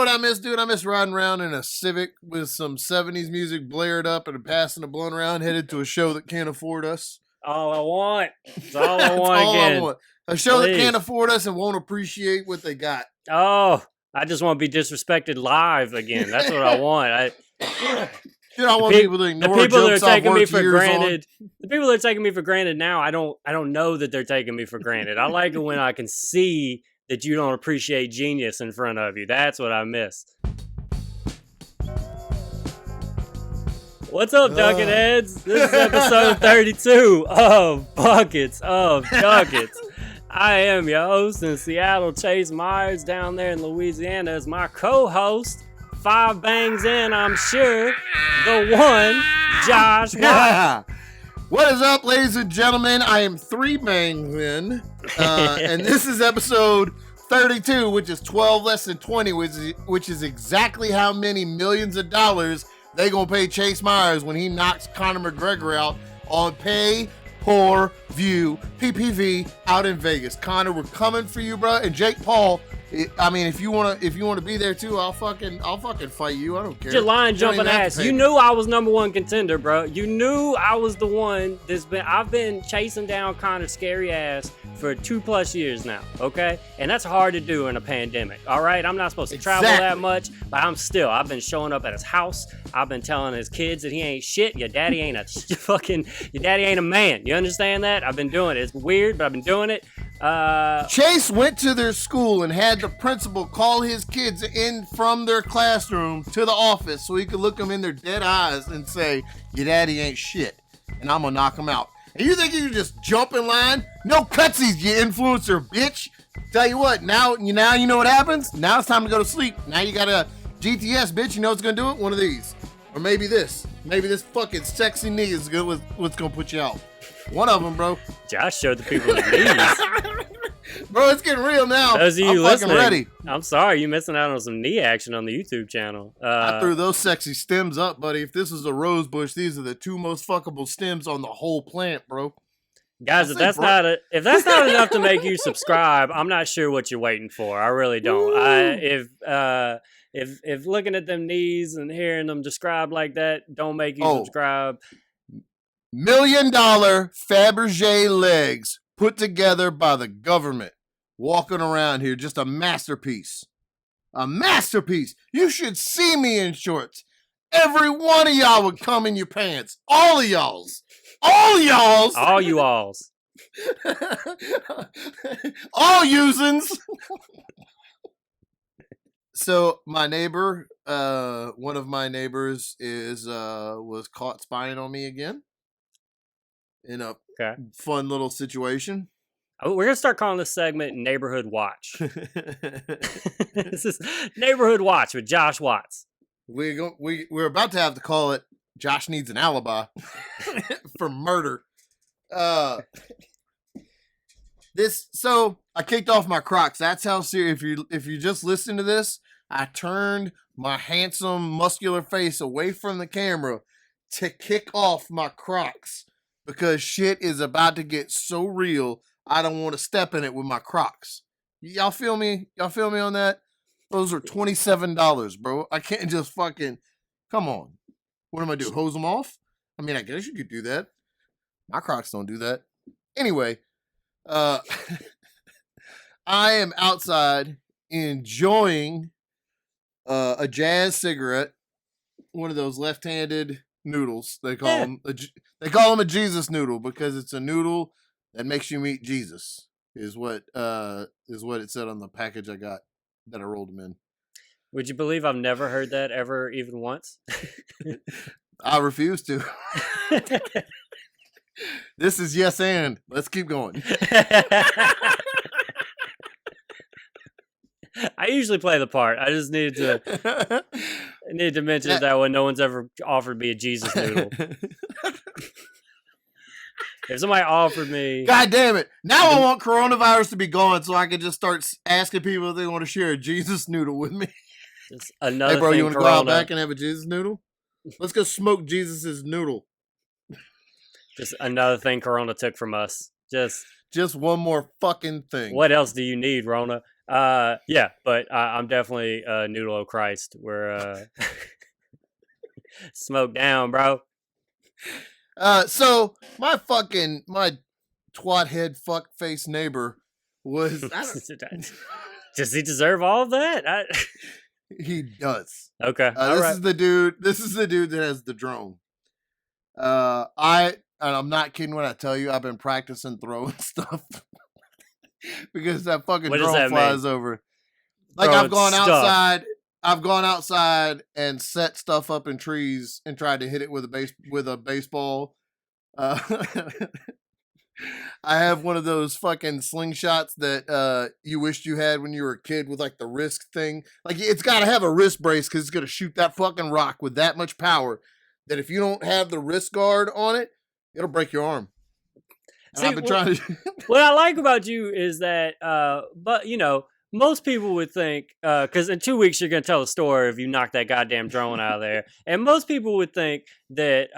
what I miss, dude? I miss riding around in a Civic with some 70s music blared up and passing a blunt around, headed to a show that can't afford us. All I want. It's all I That's want all again. I want. A show that Please. can't afford us and won't appreciate what they got. Oh, I just want to be disrespected live again. That's what I want. Dude, I want people to ignore the people that are jokes I've taking me worked for years granted. The people that are taking me for granted now, I don't know that they're taking me for granted. I like it when I can see that you don't appreciate genius in front of you. That's what I miss. What's up, Ducket heads? This is episode 32 of Buckets of Duckets. I am your host in Seattle, Chase Myers. Down there in Louisiana is my co-host. 5 bangs in, I'm sure. The one, Josh Watt. What is up, ladies and gentlemen? I am 3 bangs in, and this is episode 32, which is 12 less than 20, which is exactly how many millions of dollars they gonna pay Chase Myers when he knocks Conor McGregor out on pay-per-view PPV out in Vegas. Conor, we're coming for you, bro. And Jake Paul. I mean, if you wanna be there too, I'll fucking fight you. I don't care. Your line jumping ass. You knew I was number 1 contender, bro. You knew I was the one I've been chasing down Conor's scary ass for 2+ years now. Okay, and that's hard to do in a pandemic. All right, I'm not supposed to travel that much, but I've been showing up at his house. I've been telling his kids that he ain't shit. Your daddy ain't a man. You understand that? I've been doing it. It's weird, but I've been doing it. Chase went to their school and had the principal call his kids in from their classroom to the office so he could look them in their dead eyes and say, your daddy ain't shit, and I'm gonna knock him out. And you think you can just jump in line? No cutsies, you influencer bitch. Tell you what, now you know what happens? Now it's time to go to sleep. Now you got a GTS, bitch. You know what's gonna do it? One of these. Or maybe this. Maybe this fucking sexy knee is good what's gonna put you out. One of them, bro. Josh showed the people his knees. Bro, it's getting real now. Those of you I'm listening, fucking ready. I'm sorry, you're missing out on some knee action on the YouTube channel. I threw those sexy stems up, buddy. If this is a rose bush, these are the 2 most fuckable stems on the whole plant, bro. Guys, if that's not enough to make you subscribe, I'm not sure what you're waiting for. I really don't. If looking at them knees and hearing them described like that don't make you subscribe. $1 million Fabergé legs put together by the government. Walking around here, just a masterpiece. A masterpiece. You should see me in shorts. Every one of y'all would come in your pants. All of y'all's. All y'all's. All you alls. All usins. So my neighbor, one of my neighbors was caught spying on me again. In a fun little situation. We're going to start calling this segment Neighborhood Watch. This is Neighborhood Watch with Josh Watts. We're about to have to call it Josh Needs an Alibi for murder. So I kicked off my Crocs. That's how serious. If you just listen to this, I turned my handsome, muscular face away from the camera to kick off my Crocs. Because shit is about to get so real, I don't want to step in it with my Crocs. Y'all feel me? Y'all feel me on that? Those are $27, bro. I can't just fucking... Come on. What am I do? Hose them off? I mean, I guess you could do that. My Crocs don't do that. Anyway, I am outside enjoying a Jazz cigarette. One of those left-handed noodles. They call them a Jesus noodle because it's a noodle that makes you meet Jesus. Is what it said on the package I got that I rolled them in. Would you believe I've never heard that ever even once? I refuse to. This is yes and. Let's keep going. I usually play the part. I just needed to mention that when no one's ever offered me a Jesus noodle. If somebody offered me... God damn it. Now I want coronavirus to be gone so I can just start asking people if they want to share a Jesus noodle with me. Just another hey, bro, thing you want to go out back and have a Jesus noodle? Let's go smoke Jesus's noodle. Just another thing Corona took from us. Just one more fucking thing. What else do you need, Rona? Yeah, but I'm definitely Noodle O'Christ. We're smoked down, bro. So my twat head fuck face neighbor was Does he deserve all of that? he does. Okay, all This right. is the dude. This is the dude that has the drone. I'm not kidding when I tell you I've been practicing throwing stuff because that fucking What does drone that flies mean? over. Like Throwing stuff. I've gone outside and set stuff up in trees and tried to hit it with a baseball. Uh, I have one of those fucking slingshots that you wished you had when you were a kid with like the wrist thing. Like it's got to have a wrist brace because it's gonna shoot that fucking rock with that much power that if you don't have the wrist guard on it, it'll break your arm. And See, I've been trying to. what I like about you is that, but most people would think, because in 2 weeks you're gonna tell a story if you knock that goddamn drone out of there, and most people would think that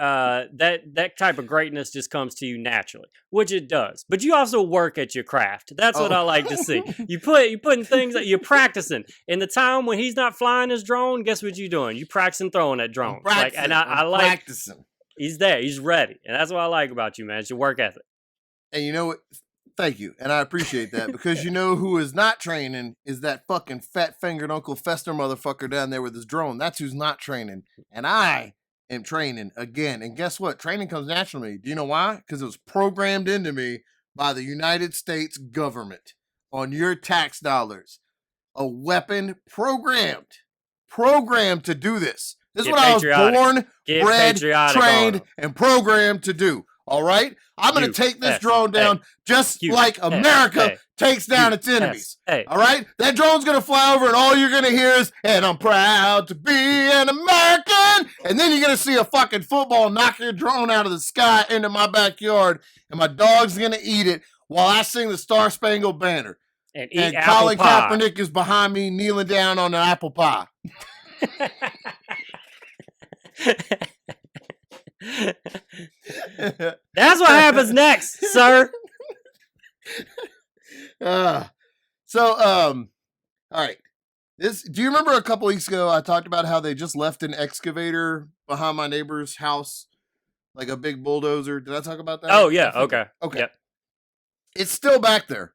that type of greatness just comes to you naturally, which it does. But you also work at your craft. That's what I like to see. You putting things that you're practicing. In the time when he's not flying his drone, guess what you're doing? You practicing throwing that drone. I like practicing. He's there. He's ready, and that's what I like about you, man. It's your work ethic. And you know what? Thank you. And I appreciate that because you know who is not training is that fucking fat fingered Uncle Fester motherfucker down there with his drone. That's who's not training. And I am training again. And guess what? Training comes naturally to me. Do you know why? Because it was programmed into me by the United States government on your tax dollars. A weapon programmed to do this. This is what I was born, bred, trained, and programmed to do. All right? I'm going to take this drone down just like America takes down its enemies. All right? That drone's going to fly over and all you're going to hear is, and I'm proud to be an American. And then you're going to see a fucking football knock your drone out of the sky into my backyard and my dog's going to eat it while I sing the Star Spangled Banner. And Colin Kaepernick is behind me kneeling down on an apple pie. That's what happens next, sir. All right. Do you remember a couple weeks ago I talked about how they just left an excavator behind my neighbor's house, like a big bulldozer? Did I talk about that? Oh yeah, okay. Yep. It's still back there.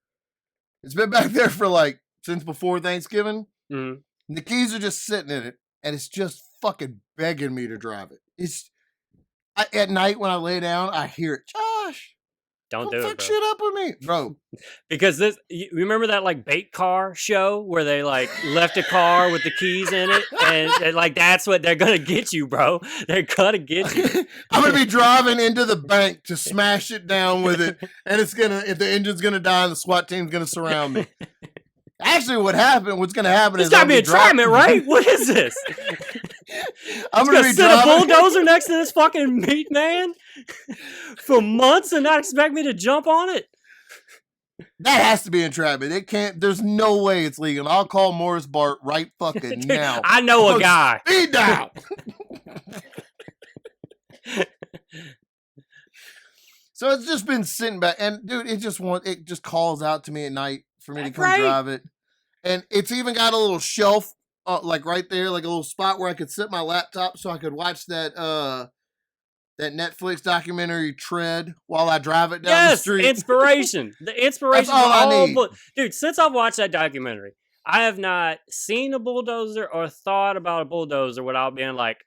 It's been back there for since before Thanksgiving. Mm-hmm. And the keys are just sitting in it, and it's just fucking begging me to drive it. At night when I lay down, I hear it. Josh, don't do fuck it, bro. Shit up with me, bro. Because you remember that bait car show where they left a car with the keys in it, and that's what they're gonna get you, bro. They're gonna get you. I'm gonna be driving into the bank to smash it down with it, and the engine's gonna die, and the SWAT team's gonna surround me. Actually, what's gonna happen is it's gotta be entrapment, right? What is this? I'm gonna sit a bulldozer next to this fucking meat man for months and not expect me to jump on it. That has to be entrapment. It can't. There's no way it's legal. I'll call Morris Bart right fucking now. I know a guy. Speed down. So it's just been sitting back, and dude, it just calls out to me at night for me to come drive it, and it's even got a little shelf. Right there, like a little spot where I could sit my laptop so I could watch that Netflix documentary Tread while I drive it down the street. Inspiration. The inspiration. That's all I need. Dude, since I've watched that documentary, I have not seen a bulldozer or thought about a bulldozer without being like,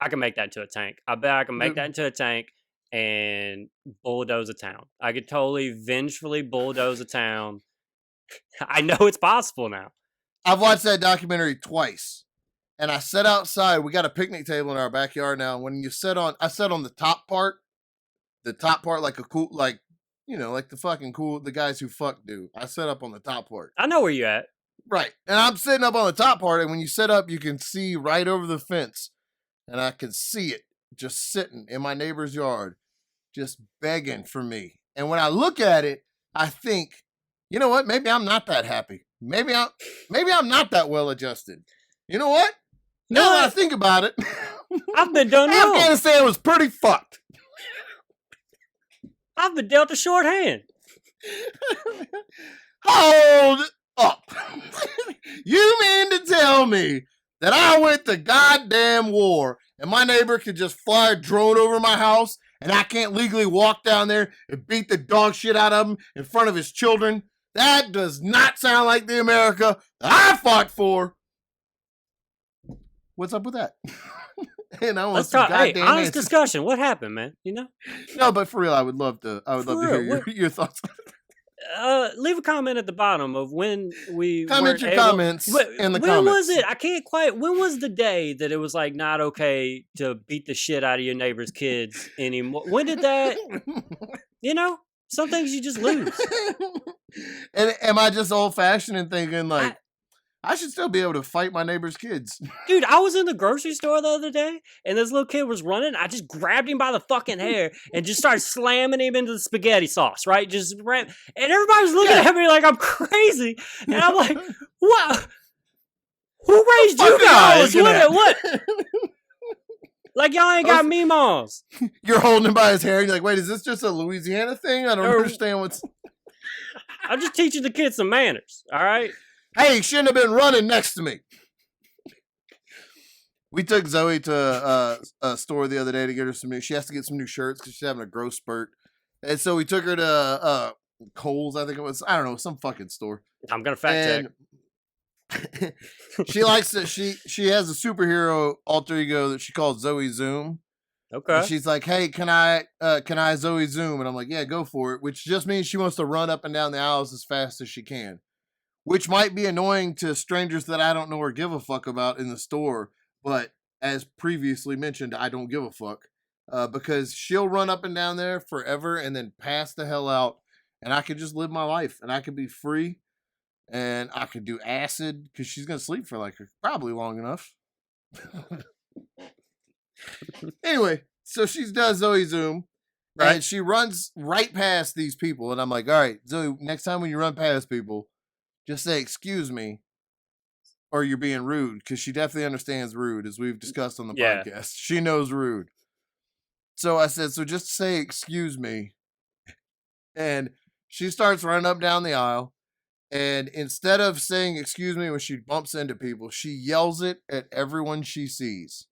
I can make that into a tank. I bet I can make that into a tank and bulldoze a town. I could totally vengefully bulldoze a town. I know it's possible now. I've watched that documentary twice, and I sat outside. We got a picnic table in our backyard now. When I sat on the top part like a cool, like the guys who fuck do. I set up on the top part. I know where you at. Right, and I'm sitting up on the top part, and when you sit up, you can see right over the fence, and I can see it just sitting in my neighbor's yard, just begging for me. And when I look at it, I think, you know what? Maybe I'm not that happy. Maybe I'm not that well adjusted. You know what? Now that I think about it, I've been done wrong. Afghanistan was pretty fucked. I've been dealt a short hand. How old up. You mean to tell me that I went to goddamn war and my neighbor could just fly a drone over my house and I can't legally walk down there and beat the dog shit out of him in front of his children? That does not sound like the America that I fought for. What's up with that? And I want Let's some talk. Hey, goddamn honest answers. discussion. What happened, man? You know? No, but for real, I would love to hear your thoughts. Leave a comment at the bottom of when we Comment your comments in the comments. When was it? I can't quite. When was the day that it was like not okay to beat the shit out of your neighbor's kids anymore? When did that? You know, some things you just lose. And am I just old fashioned and thinking like I should still be able to fight my neighbor's kids? Dude, I was in the grocery store the other day, and this little kid was running. I just grabbed him by the fucking hair and just started slamming him into the spaghetti sauce, right? And everybody was looking at me like I'm crazy. And I'm like, what? Who raised you guys? What? Like, y'all ain't got meemaws. You're holding him by his hair, and you're like, wait, is this just a Louisiana thing? I don't understand what's... I'm just teaching the kids some manners, all right? Hey, he shouldn't have been running next to me. We took Zoe to a store the other day to get her some new... She has to get some new shirts because she's having a growth spurt. And so we took her to Kohl's, I think it was. I don't know, some fucking store. I'm going to fact check. She likes that she has a superhero alter ego that she calls Zoe Zoom. Okay. And she's like, hey, can I Zoe Zoom? And I'm like, yeah, go for it. Which just means she wants to run up and down the aisles as fast as she can. Which might be annoying to strangers that I don't know or give a fuck about in the store. But as previously mentioned, I don't give a fuck. Because she'll run up and down there forever and then pass the hell out. And I could just live my life. And I could be free. And I could do acid because she's going to sleep for like probably long enough. Anyway, so she does Zoe Zoom. Right. And she runs right past these people. And I'm like, all right, Zoe, next time when you run past people, just say, excuse me, or you're being rude. Because she definitely understands rude, as we've discussed on the podcast. She knows rude. So I said, so just say, excuse me. And she starts running up down the aisle. And instead of saying, excuse me, when she bumps into people, she yells it at everyone she sees.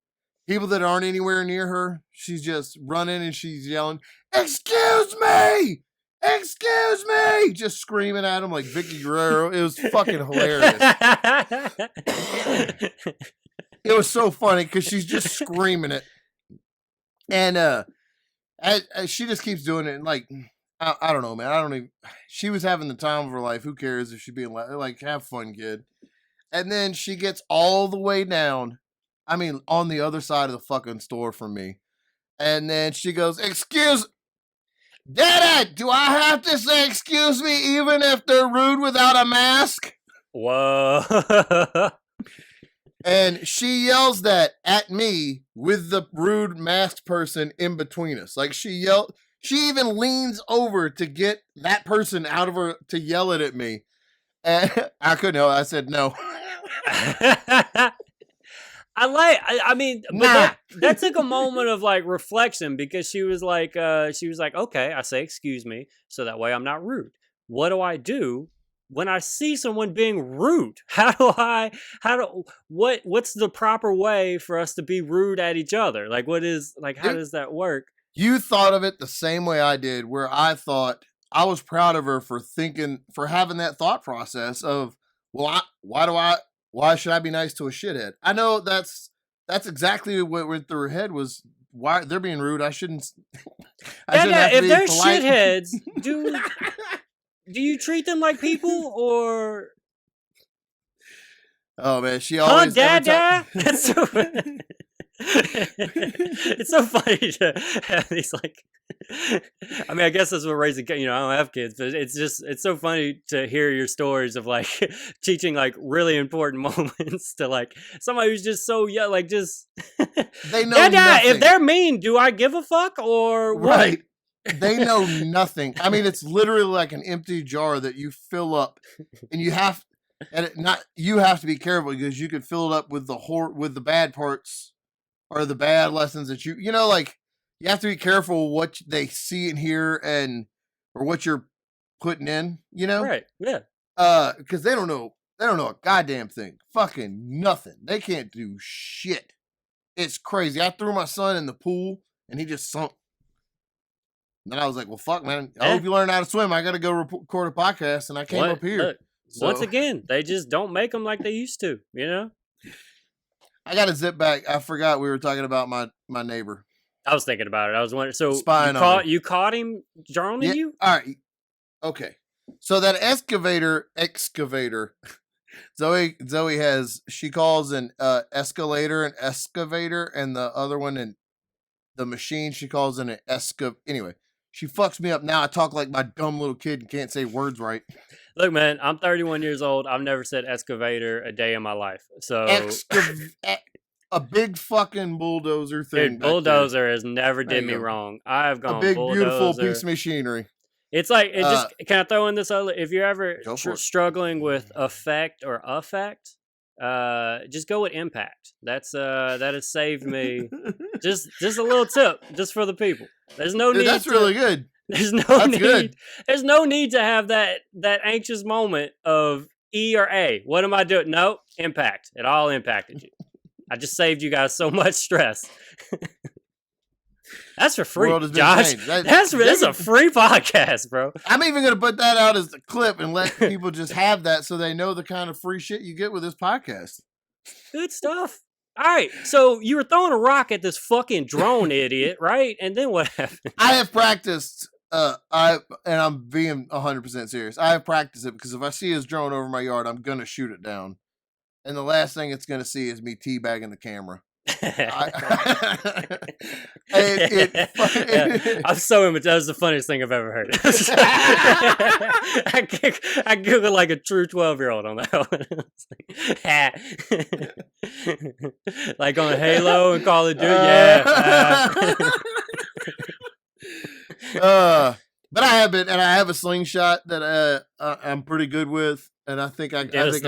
People that aren't anywhere near her, she's just running and she's yelling, excuse me! Excuse me! Just screaming at them like Vicky Guerrero. It was fucking hilarious. It was so funny because she's just screaming it. And she just keeps doing it. And like, I don't know, man. I don't even. She was having the time of her life. Who cares if she's being like, have fun, kid. And then she gets all the way down. I mean, on the other side of the fucking store from me. And then she goes, excuse, Dada, do I have to say excuse me even if they're rude without a mask? Whoa. And she yells that at me with the rude masked person in between us. Like she even leans over to get that person out of her to yell it at me. And I couldn't help it. I said no. I mean, but that took a moment of like reflection because she was like, okay, I say excuse me, so that way I'm not rude. What do I do when I see someone being rude? What's the proper way for us to be rude at each other? Like, how does that work? You thought of it the same way I did, where I thought I was proud of her for having that thought process of, well, why should I be nice to a shithead? I know that's exactly what went through her head was, why they're being rude. I shouldn't. If they're shitheads, do you treat them like people or? Oh man, she always. Dad. That's so. It's so funny to have these like. I mean, I guess that's what raising. I don't have kids, but it's so funny to hear your stories of like teaching like really important moments to like somebody who's just so young, like just. They know nothing. If they're mean, do I give a fuck or what? Right? They know nothing. I mean, it's literally like an empty jar that you fill up, and you have to be careful because you could fill it up with the bad parts or the bad lessons that like. You have to be careful what they see and hear or what you're putting in, Right, yeah. because they don't know a goddamn thing. Fucking nothing. They can't do shit. It's crazy. I threw my son in the pool and he just sunk. And then I was like, well, fuck, man. I hope you learn how to swim. I got to go record a podcast. And I came up here. Look, once again, they just don't make them like they used to, you know? I got to zip back. I forgot we were talking about my neighbor. I was thinking about it. I was wondering. So you caught him droning you? All right. Okay. So that excavator, Zoe has, she calls an escalator an excavator, and the other one, and the machine, she calls an anyway. She fucks me up now. I talk like my dumb little kid and can't say words right. Look, man, I'm 31 years old. I've never said excavator a day in my life. So a big fucking bulldozer thing. Dude, bulldozer has never did me wrong. I've gone a big bulldozer. Beautiful piece of machinery. It's like can I throw in this other? If you're ever struggling with effect or affect, just go with impact. That has saved me. just a little tip, just for the people. There's no need. That's really good. There's no need. Good. There's no need to have that anxious moment of E or A. What am I doing? No, impact. It all impacted you. I just saved you guys so much stress. That's for free, Josh. That's a free podcast, bro. I'm even going to put that out as a clip and let people just have that so they know the kind of free shit you get with this podcast. Good stuff. All right, so you were throwing a rock at this fucking drone idiot, right? And then what happened? I have practiced, and I'm being 100% serious. I have practiced it because if I see his drone over my yard, I'm going to shoot it down. And the last thing it's going to see is me teabagging the camera. I'm so immature. That was the funniest thing I've ever heard. I giggled like a true 12-year-old on that one. Like on Halo and Call of Duty. But I have been, and I have a slingshot that I'm pretty good with, and I think I got you.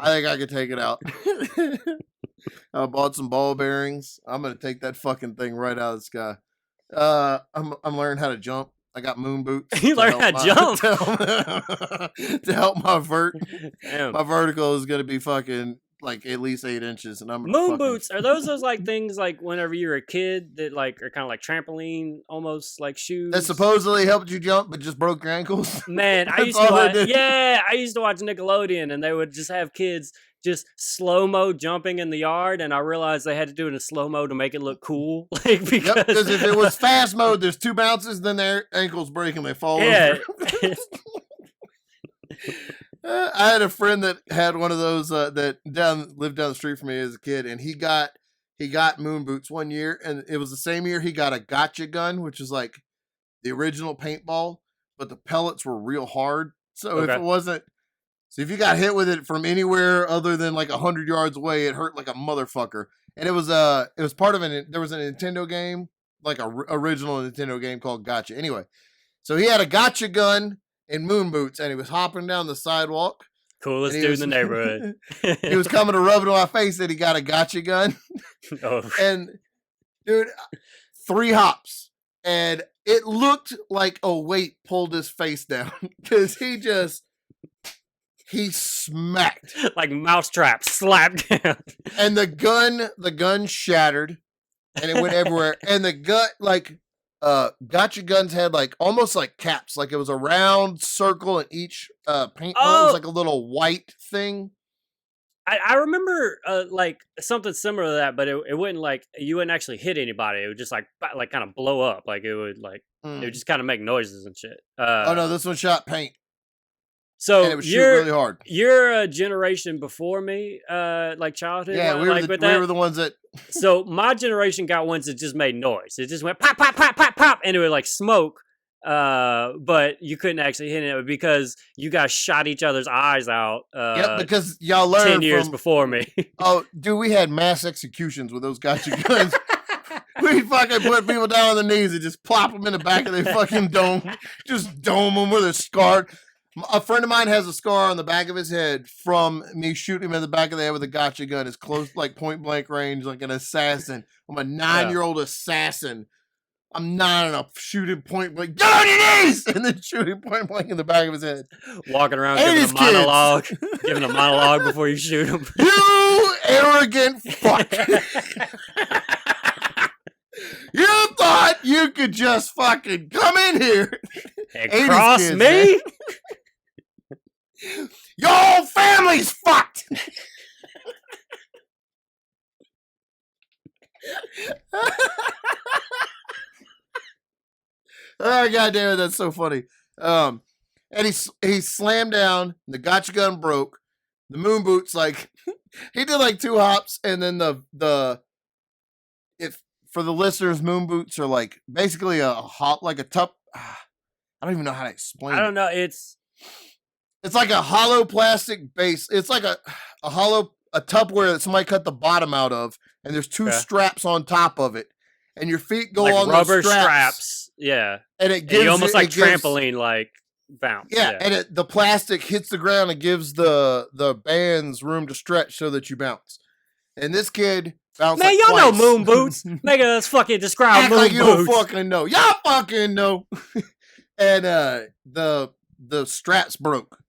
I think I could take it out. I bought some ball bearings. I'm gonna take that fucking thing right out of the sky. I'm learning how to jump. I got moon boots. You learn how to jump to help my vert. Damn. My vertical is gonna be fucking like at least 8 inches, and I'm moon boots. Are those like things like whenever you're a kid that like are kind of like trampoline almost like shoes that supposedly helped you jump but just broke your ankles? Man, I used to watch Nickelodeon, and they would just have kids just slow-mo jumping in the yard, and I realized they had to do it in slow-mo to make it look cool. Like because if it was fast mode, there's 2 bounces, then their ankles break and they fall over. I had a friend that had one of those that lived down the street from me as a kid, and he got moon boots one year, and it was the same year he got a gotcha gun, which is like the original paintball, but the pellets were real hard. So if it wasn't, if you got hit with it from anywhere other than like 100 yards away, it hurt like a motherfucker. And it was part of there was a Nintendo game, like a original Nintendo game called Gotcha. Anyway, so he had a gotcha gun and moon boots, and he was hopping down the sidewalk. Coolest dude in the neighborhood. He was coming to rub it on my face that he got a gotcha gun. And dude, 3 hops. And it looked like a weight pulled his face down because he smacked. Like mousetrap, slapped down. And the gun shattered and it went everywhere. And the gun, like, gotcha guns had like almost like caps, like it was a round circle in each paintball. It was like a little white thing. I remember like something similar to that, but it wouldn't like you wouldn't actually hit anybody. It would just like kind of blow up. Like it would it would just kind of make noises and shit. Oh no, this one shot paint. So and it was shoot really hard. You're a generation before me, like childhood. Yeah, we were the ones that. So my generation got ones that just made noise. It just went pop, pop, pop, pop, pop, and it would like smoke. But you couldn't actually hit it because you guys shot each other's eyes out. Yep, because y'all learned 10 years before me. Oh, dude, we had mass executions with those gotcha guns. We fucking put people down on their knees and just plop them in the back of their fucking dome. Just dome them where they're scarred. A friend of mine has a scar on the back of his head from me shooting him in the back of the head with a gotcha gun. It's close, like point blank range, like an assassin. I'm a 9-year-old assassin. I'm not enough shooting point blank. Get on your knees! And then shooting point blank in the back of his head. Walking around 80s giving a monologue. kids. Giving a monologue before you shoot him. You arrogant fuck. You thought you could just fucking come in here and cross kids, me? Your whole family's fucked. Oh, goddamn it, that's so funny. And he slammed down, the gotcha gun broke, the moon boots, like, he did like 2 hops, and then if for the listeners, moon boots are like basically a hop, like a tup. I don't even know how to explain it. I don't know, it's like a hollow plastic base. It's like a Tupperware that somebody cut the bottom out of, and there's 2 straps on top of it, and your feet go like on rubber those straps. Yeah, and it gives you almost like trampoline, like bounce. Yeah, and the plastic hits the ground and gives the bands room to stretch so that you bounce. And this kid bounced. Man, like y'all know moon boots. Make us fucking describe moon like boots. You don't fucking know. Y'all fucking know. And the straps broke.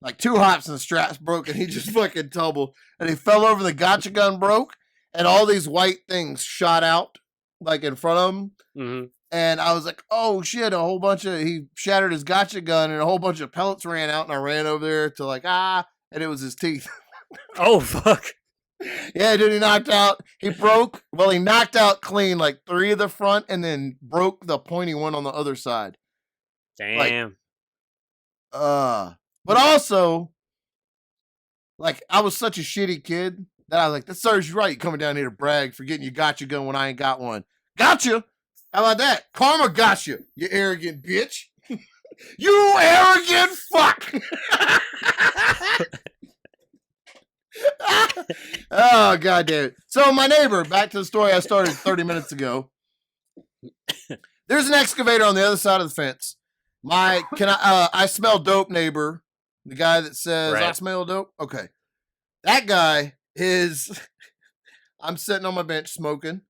Like 2 hops and the straps broke, and he just fucking tumbled. And he fell over, the gotcha gun broke, and all these white things shot out, like in front of him. Mm-hmm. And I was like, oh shit, he shattered his gotcha gun, and a whole bunch of pellets ran out, and I ran over there to and it was his teeth. Oh, fuck. Yeah, dude, he knocked out clean, like 3 of the front, and then broke the pointy one on the other side. Damn. But also, like, I was such a shitty kid that I was like, that serves you right, you coming down here to brag for getting your gotcha gun when I ain't got one. Gotcha! How about that? Karma got you arrogant bitch. You arrogant fuck! Oh, god damn it. So my neighbor, back to the story I started 30 minutes ago. There's an excavator on the other side of the fence. I smell dope neighbor. The guy that says, right. I smell dope? Okay. That guy is, I'm sitting on my bench smoking,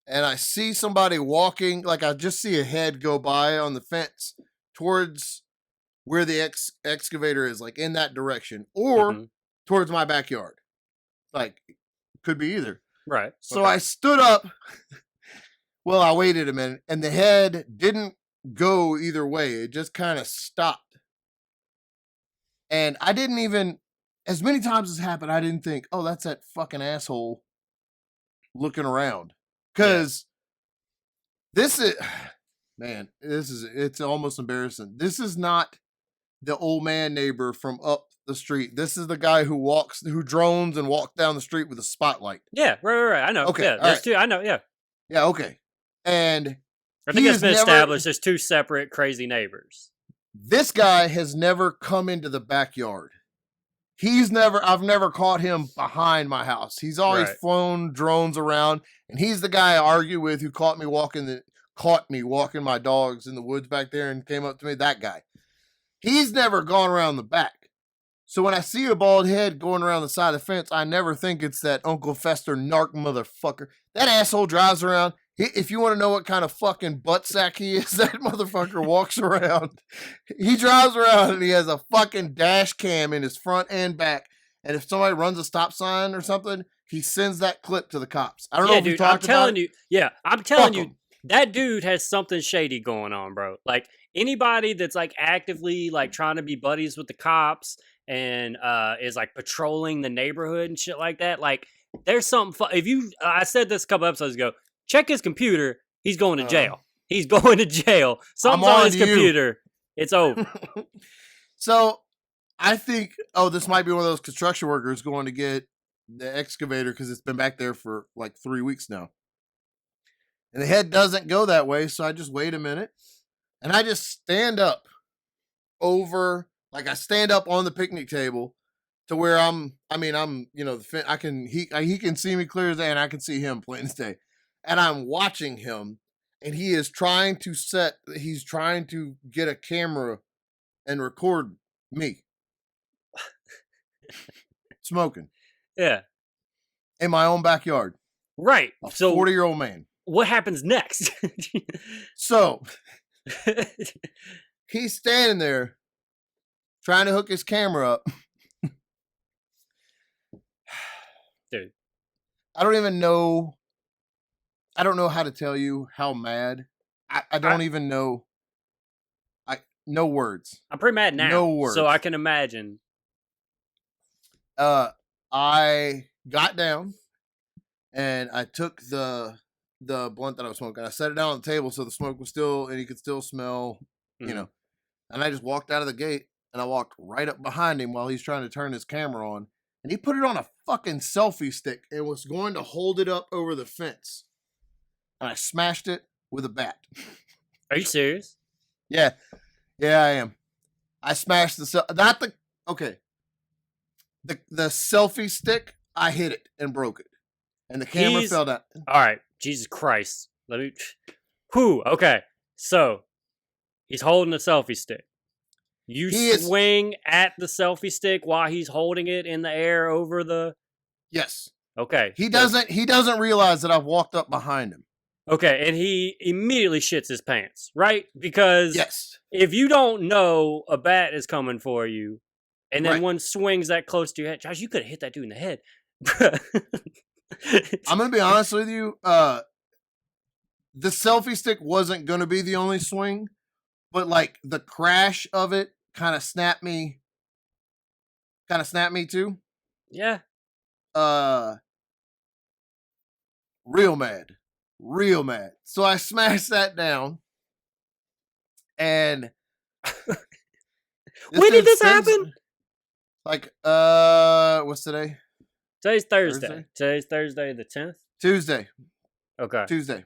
and I see somebody walking, like I just see a head go by on the fence towards where the excavator is, like in that direction, or towards my backyard. Like, could be either. Right. So okay. I stood up. Well, I waited a minute, and the head didn't go either way. It just kind of stopped. And I didn't even, as many times as happened, I didn't think, oh, that's that fucking asshole looking around. Because this is, man, it's almost embarrassing. This is not the old man neighbor from up the street. This is the guy who drones and walks down the street with a spotlight. Yeah, right. I know. Okay. Yeah, there's 2. I know. Yeah. Yeah. Okay. And I think it's been established. There's 2 separate crazy neighbors. This guy has never come into the backyard. I've never caught him behind my house. He's always flown drones around, and he's the guy I argue with who caught me walking my dogs in the woods back there and came up to me. That guy. He's never gone around the back. So when I see a bald head going around the side of the fence, I never think it's that Uncle Fester narc motherfucker. That asshole drives around. If you want to know what kind of fucking butt sack he is, that motherfucker walks around. He drives around and he has a fucking dash cam in his front and back. And if somebody runs a stop sign or something, he sends that clip to the cops. I don't know if you talked about it. I'm telling you, that dude has something shady going on, bro. Like, anybody that's like actively like trying to be buddies with the cops and is like patrolling the neighborhood and shit like that, like, there's something. I said this a couple episodes ago. Check his computer. He's going to jail. He's going to jail. Something's on his computer. It's over. So I think, this might be one of those construction workers going to get the excavator because it's been back there for like 3 weeks now. And the head doesn't go that way. So I just wait a minute and I just stand up I stand up on the picnic table to where he can see me clear as day and I can see him plain as day. And I'm watching him, and he's trying to get a camera and record me smoking. Yeah. In my own backyard. Right. A 40-year-old man. what happens next? So he's standing there trying to hook his camera up. Dude. I don't know how to tell you how mad. I don't even know. No words. I'm pretty mad now. No words. So I can imagine. I got down and I took the blunt that I was smoking. I set it down on the table so the smoke was still, and he could still smell, you know. And I just walked out of the gate and I walked right up behind him while he's trying to turn his camera on. And he put it on a fucking selfie stick and was going to hold it up over the fence. And I smashed it with a bat. Are you serious? Yeah. Yeah, I am. I smashed the selfie stick, I hit it and broke it. And the camera fell down. All right. Jesus Christ. Okay. So, he's holding a selfie stick. You swing at the selfie stick while he's holding it in the air over the... Yes. Okay. He doesn't realize that I've walked up behind him. Okay, and he immediately shits his pants, right? Because yes. If you don't know a bat is coming for you, and then one swings that close to your head, Josh, you could have hit that dude in the head. I'm going to be honest with you. The selfie stick wasn't going to be the only swing, but like the crash of it kind of snapped me too. Yeah. Real mad. So I smashed that down. And when did this happen? Like, what's today? Today's Thursday. Today's Thursday the 10th? Tuesday. Okay. Tuesday.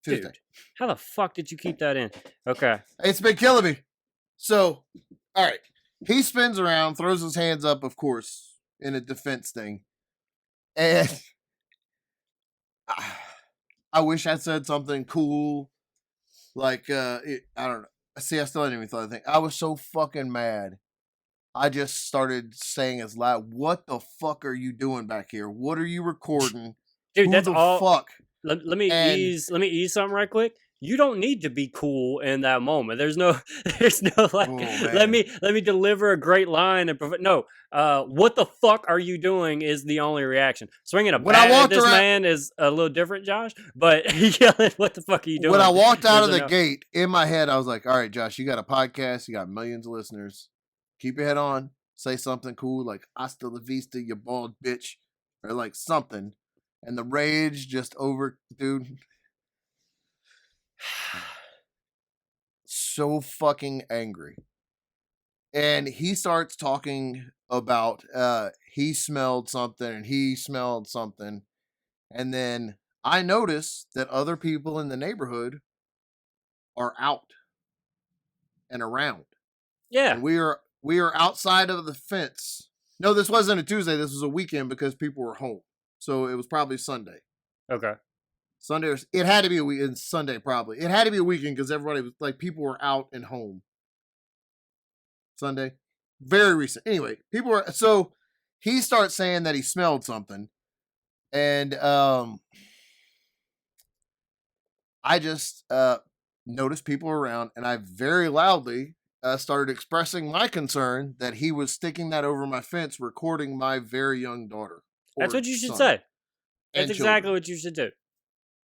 Dude, how the fuck did you keep that in? Okay. It's been killing me. So, all right. He spins around, throws his hands up, of course, in a defense thing. And I wish I said something cool. Like, I don't know. See, I still hadn't even thought of the thing. I was so fucking mad. I just started saying as loud, "What the fuck are you doing back here? What are you recording? Dude, Who that's the all. Fuck." Let me ease something right quick. You don't need to be cool in that moment. There's no like. Let me deliver a great line and no. What the fuck are you doing? Is the only reaction. Swinging a bat at this man is a little different, Josh. But yelling, "What the fuck are you doing?" When I walked out of the gate, in my head, I was like, "All right, Josh, you got a podcast. You got millions of listeners. Keep your head on. Say something cool like "Hasta la vista, you bald bitch," or like something." And the rage just dude. So fucking angry. And he starts talking about he smelled something and he smelled something. And then I notice that other people in the neighborhood are out and around. Yeah. And we are outside of the fence. No, this wasn't a Tuesday. This was a weekend because people were home. So it was probably Sunday. Okay. Sunday. It had to be a weekend. Sunday probably. It had to be a weekend because everybody was like people were out and home. Sunday, very recent. Anyway, people were. So he starts saying that he smelled something, and I just noticed people around, and I very loudly started expressing my concern that he was sticking that over my fence, recording my very young daughter. That's what you should say. That's exactly what you should do.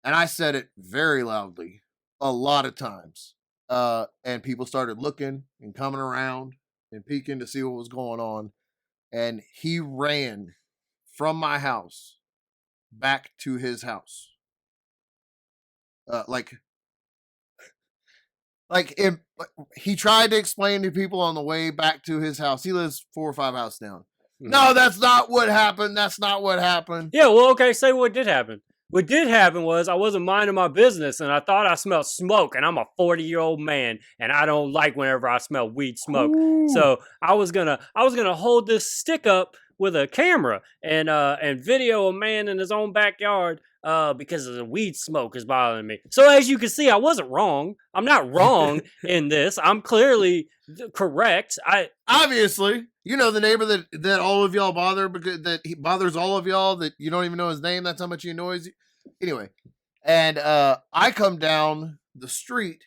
And I said it very loudly a lot of times. And people started looking and coming around and peeking to see what was going on. And he ran from my house back to his house. He tried to explain to people on the way back to his house. He lives 4 or 5 houses down. No, that's not what happened. That's not what happened. Yeah, well, okay, say what did happen. What did happen was I wasn't minding my business, and I thought I smelled smoke, and I'm a 40-year-old man, and I don't like whenever I smell weed smoke. Ooh. So I was gonna hold this stick up with a camera and video a man in his own backyard because of the weed smoke is bothering me. So as you can see, I wasn't wrong. I'm not wrong in this. I'm clearly correct. Obviously, you know the neighbor that all of y'all bother because that he bothers all of y'all that you don't even know his name. That's how much he annoys you. Anyway, And I come down the street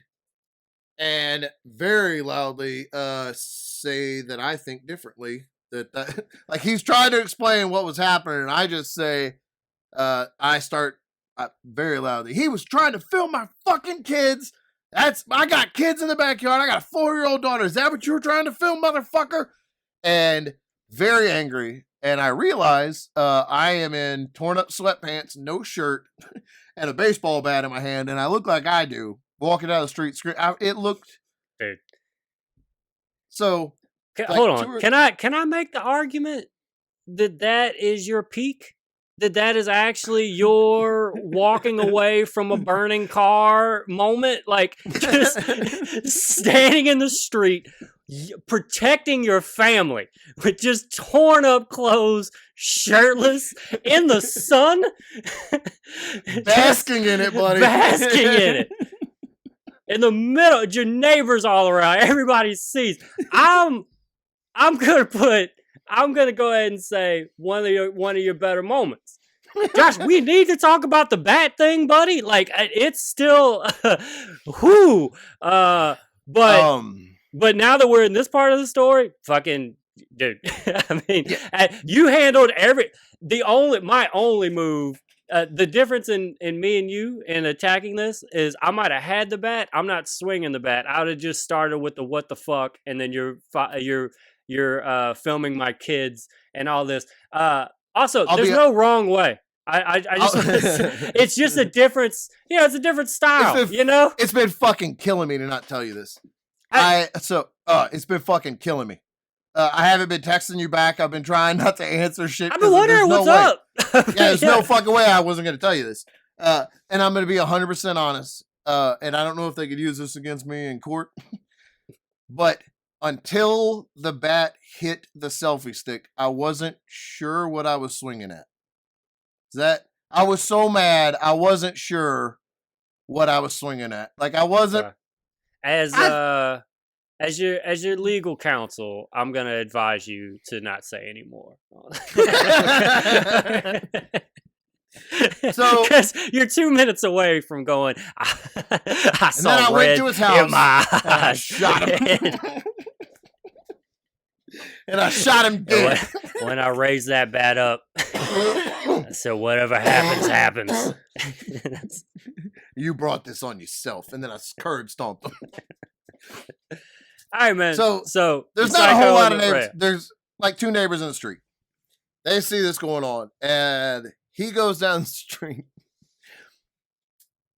and very loudly say that I think differently. That like he's trying to explain what was happening, and I just say, I start very loudly. He was trying to film my fucking kids. I got kids in the backyard. I got a 4-year-old daughter. Is that what you were trying to film, motherfucker? And very angry. And I realize I am in torn up sweatpants, no shirt, and a baseball bat in my hand, and I look like I do walking down the street. It looked, Dude. So like hold on. Can I make the argument that is your peak? That is actually your walking away from a burning car moment, like just standing in the street, protecting your family with just torn up clothes, shirtless, in the sun, basking in it, buddy, basking in it. In the middle, your neighbors all around, everybody sees. I'm gonna go ahead and say one of your better moments. Josh, we need to talk about the bat thing, buddy. Like it's still, but now that we're in this part of the story, fucking dude. I mean, you handled my only move. The difference in me and you in attacking this is I might have had the bat. I'm not swinging the bat. I would have just started with the what the fuck, and then you're filming my kids and all this. Also, there's no wrong way. I just it's just a difference. It's a different style. It's been fucking killing me to not tell you this. It's been fucking killing me. I haven't been texting you back. I've been trying not to answer shit. I've been wondering what's up. There's no fucking way I wasn't going to tell you this. And I'm going to be 100% honest. And I don't know if they could use this against me in court. But until the bat hit the selfie stick, I wasn't sure what I was swinging at. I was so mad, I wasn't sure what I was swinging at. Like I wasn't. As your legal counsel, I'm gonna advise you to not say anymore. So, because you're 2 minutes away from going, I saw and then I went to his house and I shot him. And I shot him dead. When I raised that bat up, I said, whatever happens, happens. You brought this on yourself. And then I curb stomped him. All right, man. So there's not a whole lot of neighbors. There's like 2 neighbors in the street. They see this going on. And he goes down the street.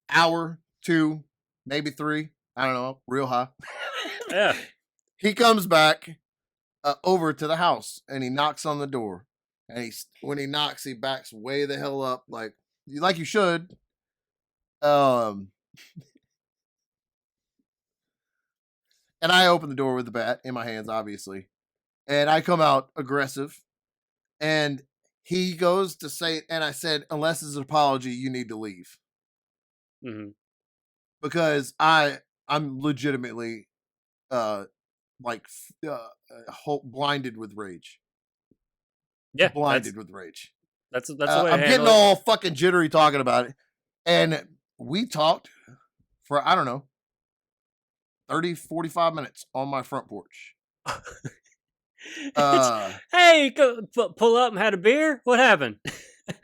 Hour, 2, maybe 3. I don't know. Real high. Yeah. He comes back over to the house and he knocks on the door. And when he knocks, he backs way the hell up, like you should. And I open the door with the bat in my hands, obviously. And I come out aggressive. And he goes to say, and I said, unless it's an apology, you need to leave. Mm-hmm. Because I'm legitimately blinded with rage. Yeah, blinded with rage. That's the way I'm getting all fucking jittery talking about it. And we talked for, I don't know, 30, 45 minutes on my front porch. Hey, pull up and had a beer? What happened?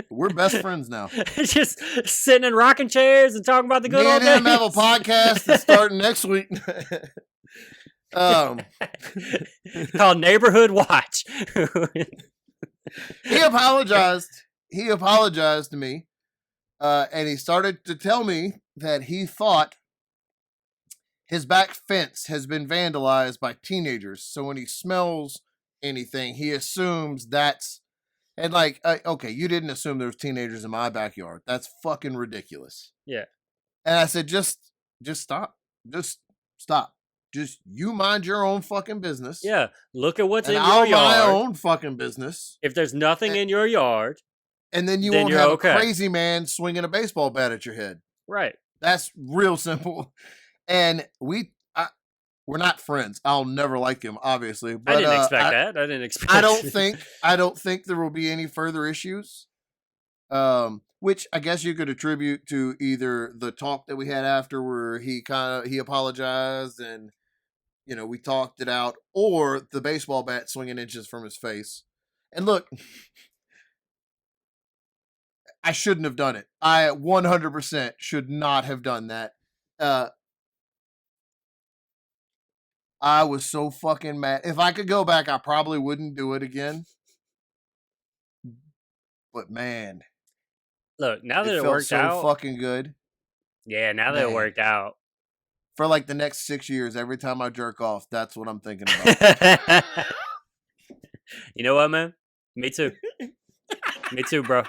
We're best friends now. Just sitting in rocking chairs and talking about the good old days. Me and him have a podcast that's starting next week. Called Neighborhood Watch. He apologized. He apologized to me. And he started to tell me that he thought his back fence has been vandalized by teenagers. So when he smells anything, he assumes that's... And like, okay, you didn't assume there was teenagers in my backyard. That's fucking ridiculous. Yeah. And I said, just stop. Just stop. Just you mind your own fucking business. Yeah. Look at what's and in I'll your yard. my own fucking business. If there's nothing in your yard, and then you won't have a crazy man swinging a baseball bat at your head. Right. That's real simple. And we're not friends. I'll never like him, obviously. But I didn't expect that. I didn't expect. I don't think there will be any further issues. Which I guess you could attribute to either the talk that we had after, where he apologized and we talked it out, or the baseball bat swinging inches from his face. And look, I shouldn't have done it. I 100% should not have done that. I was so fucking mad. If I could go back, I probably wouldn't do it again. But man, look, now that it felt worked so out, fucking good. Yeah, now that it worked out. For like the next 6 years, every time I jerk off, that's what I'm thinking about. You know what, man? Me too. Me too, bro.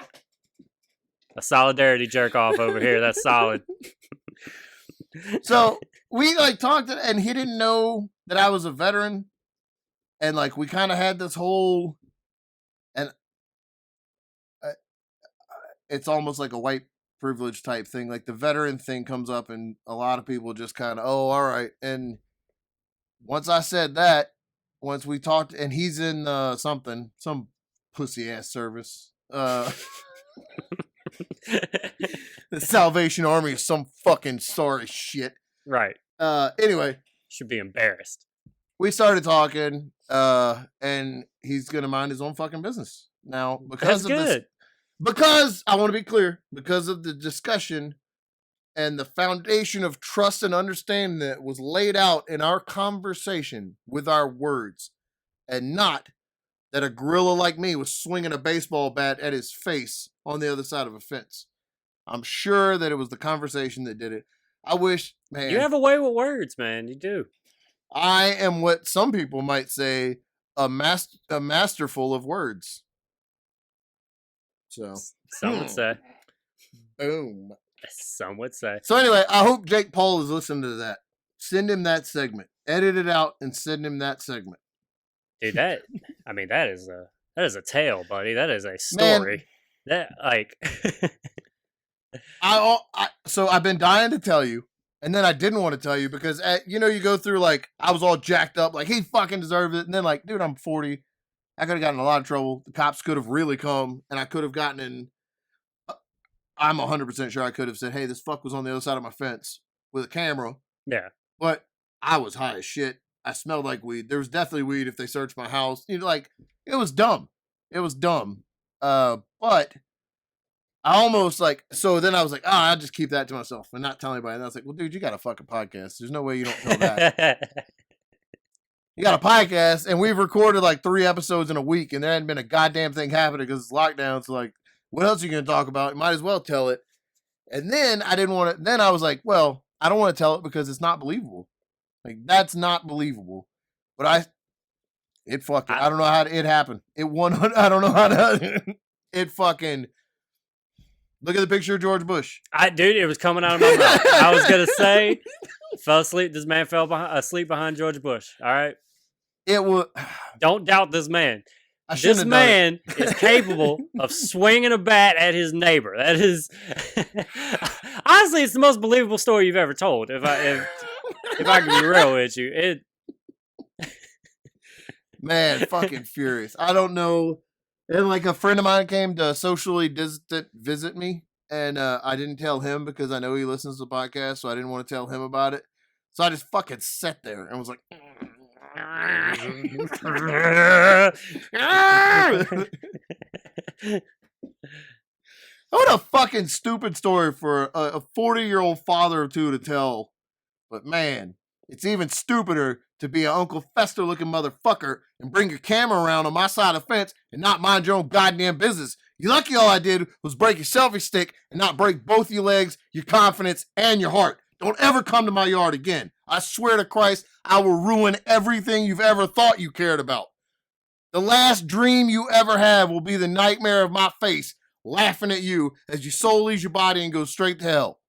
A solidarity jerk off over here. That's solid. So we like talked, and he didn't know that I was a veteran, and like we kind of had this whole, and it's almost like a white privilege type thing. Like the veteran thing comes up, and a lot of people just kind of, oh, all right. And once I said that, once we talked, and he's in some pussy ass service. The Salvation Army is some fucking sorry shit. Right. Anyway. Should be embarrassed. We started talking, and he's gonna mind his own fucking business. Now, because of this, because I want to be clear, because of the discussion and the foundation of trust and understanding that was laid out in our conversation with our words, and not that a gorilla like me was swinging a baseball bat at his face on the other side of a fence. I'm sure that it was the conversation that did it. I wish, man. You have a way with words, man. You do. I am what some people might say a masterful of words. So some would say. Boom. Some would say. So anyway, I hope Jake Paul is listening to that. Send him that segment. Edit it out and send him that segment. Dude, that is a tale, buddy. That is a story. Man, that like so I've been dying to tell you, and then I didn't want to tell you because you go through like I was all jacked up, like he fucking deserved it, and then like, dude, I'm 40. I could have gotten in a lot of trouble. The cops could have really come, and I could have gotten in. I'm 100% sure I could have said, hey, this fuck was on the other side of my fence with a camera. Yeah. But I was high as shit. I smelled like weed. There was definitely weed if they searched my house. Like, it was dumb. It was dumb. But I almost like, so then I was like, I'll just keep that to myself and not tell anybody. And I was like, well, dude, you got a fucking podcast. There's no way you don't tell that. You got a podcast, and we've recorded like 3 episodes in a week, and there hadn't been a goddamn thing happening because it's lockdown. So like, what else are you going to talk about? You might as well tell it. And then I didn't want to, then I was like, well, I don't want to tell it because it's not believable. Like, that's not believable. But I don't know how it happened. I don't know how to, it fucking, look at the picture of George Bush. Dude, it was coming out of my mouth. I was going to say, fell asleep. This man fell asleep behind George Bush. All right. It was. Don't doubt this man. This man is capable of swinging a bat at his neighbor. That is, honestly, it's the most believable story you've ever told. If I can be real with you, man, fucking furious. I don't know. And like a friend of mine came to socially visit me, and I didn't tell him because I know he listens to the podcast, so I didn't want to tell him about it. So I just fucking sat there and was like. What a fucking stupid story for a 40-year-old father of 2 to tell. But man, it's even stupider to be an Uncle Fester looking motherfucker and bring your camera around on my side of the fence and not mind your own goddamn business. You lucky all I did was break your selfie stick and not break both your legs, your confidence, and your heart. Don't ever come to my yard again. I swear to Christ, I will ruin everything you've ever thought you cared about. The last dream you ever have will be the nightmare of my face laughing at you as your soul leaves your body and goes straight to hell.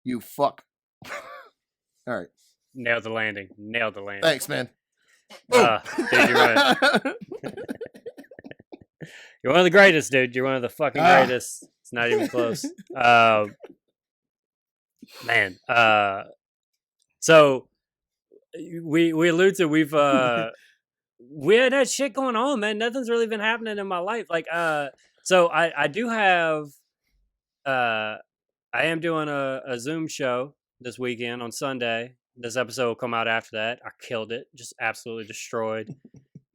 You fuck. All right. Nailed the landing. Thanks, man. Dude, you're right. You're one of the greatest, dude. You're one of the fucking greatest. It's not even close. Man. So we allude to we had that shit going on, man. Nothing's really been happening in my life. Like So I do have I am doing a Zoom show this weekend on Sunday. This episode will come out after that. I killed it, just absolutely destroyed.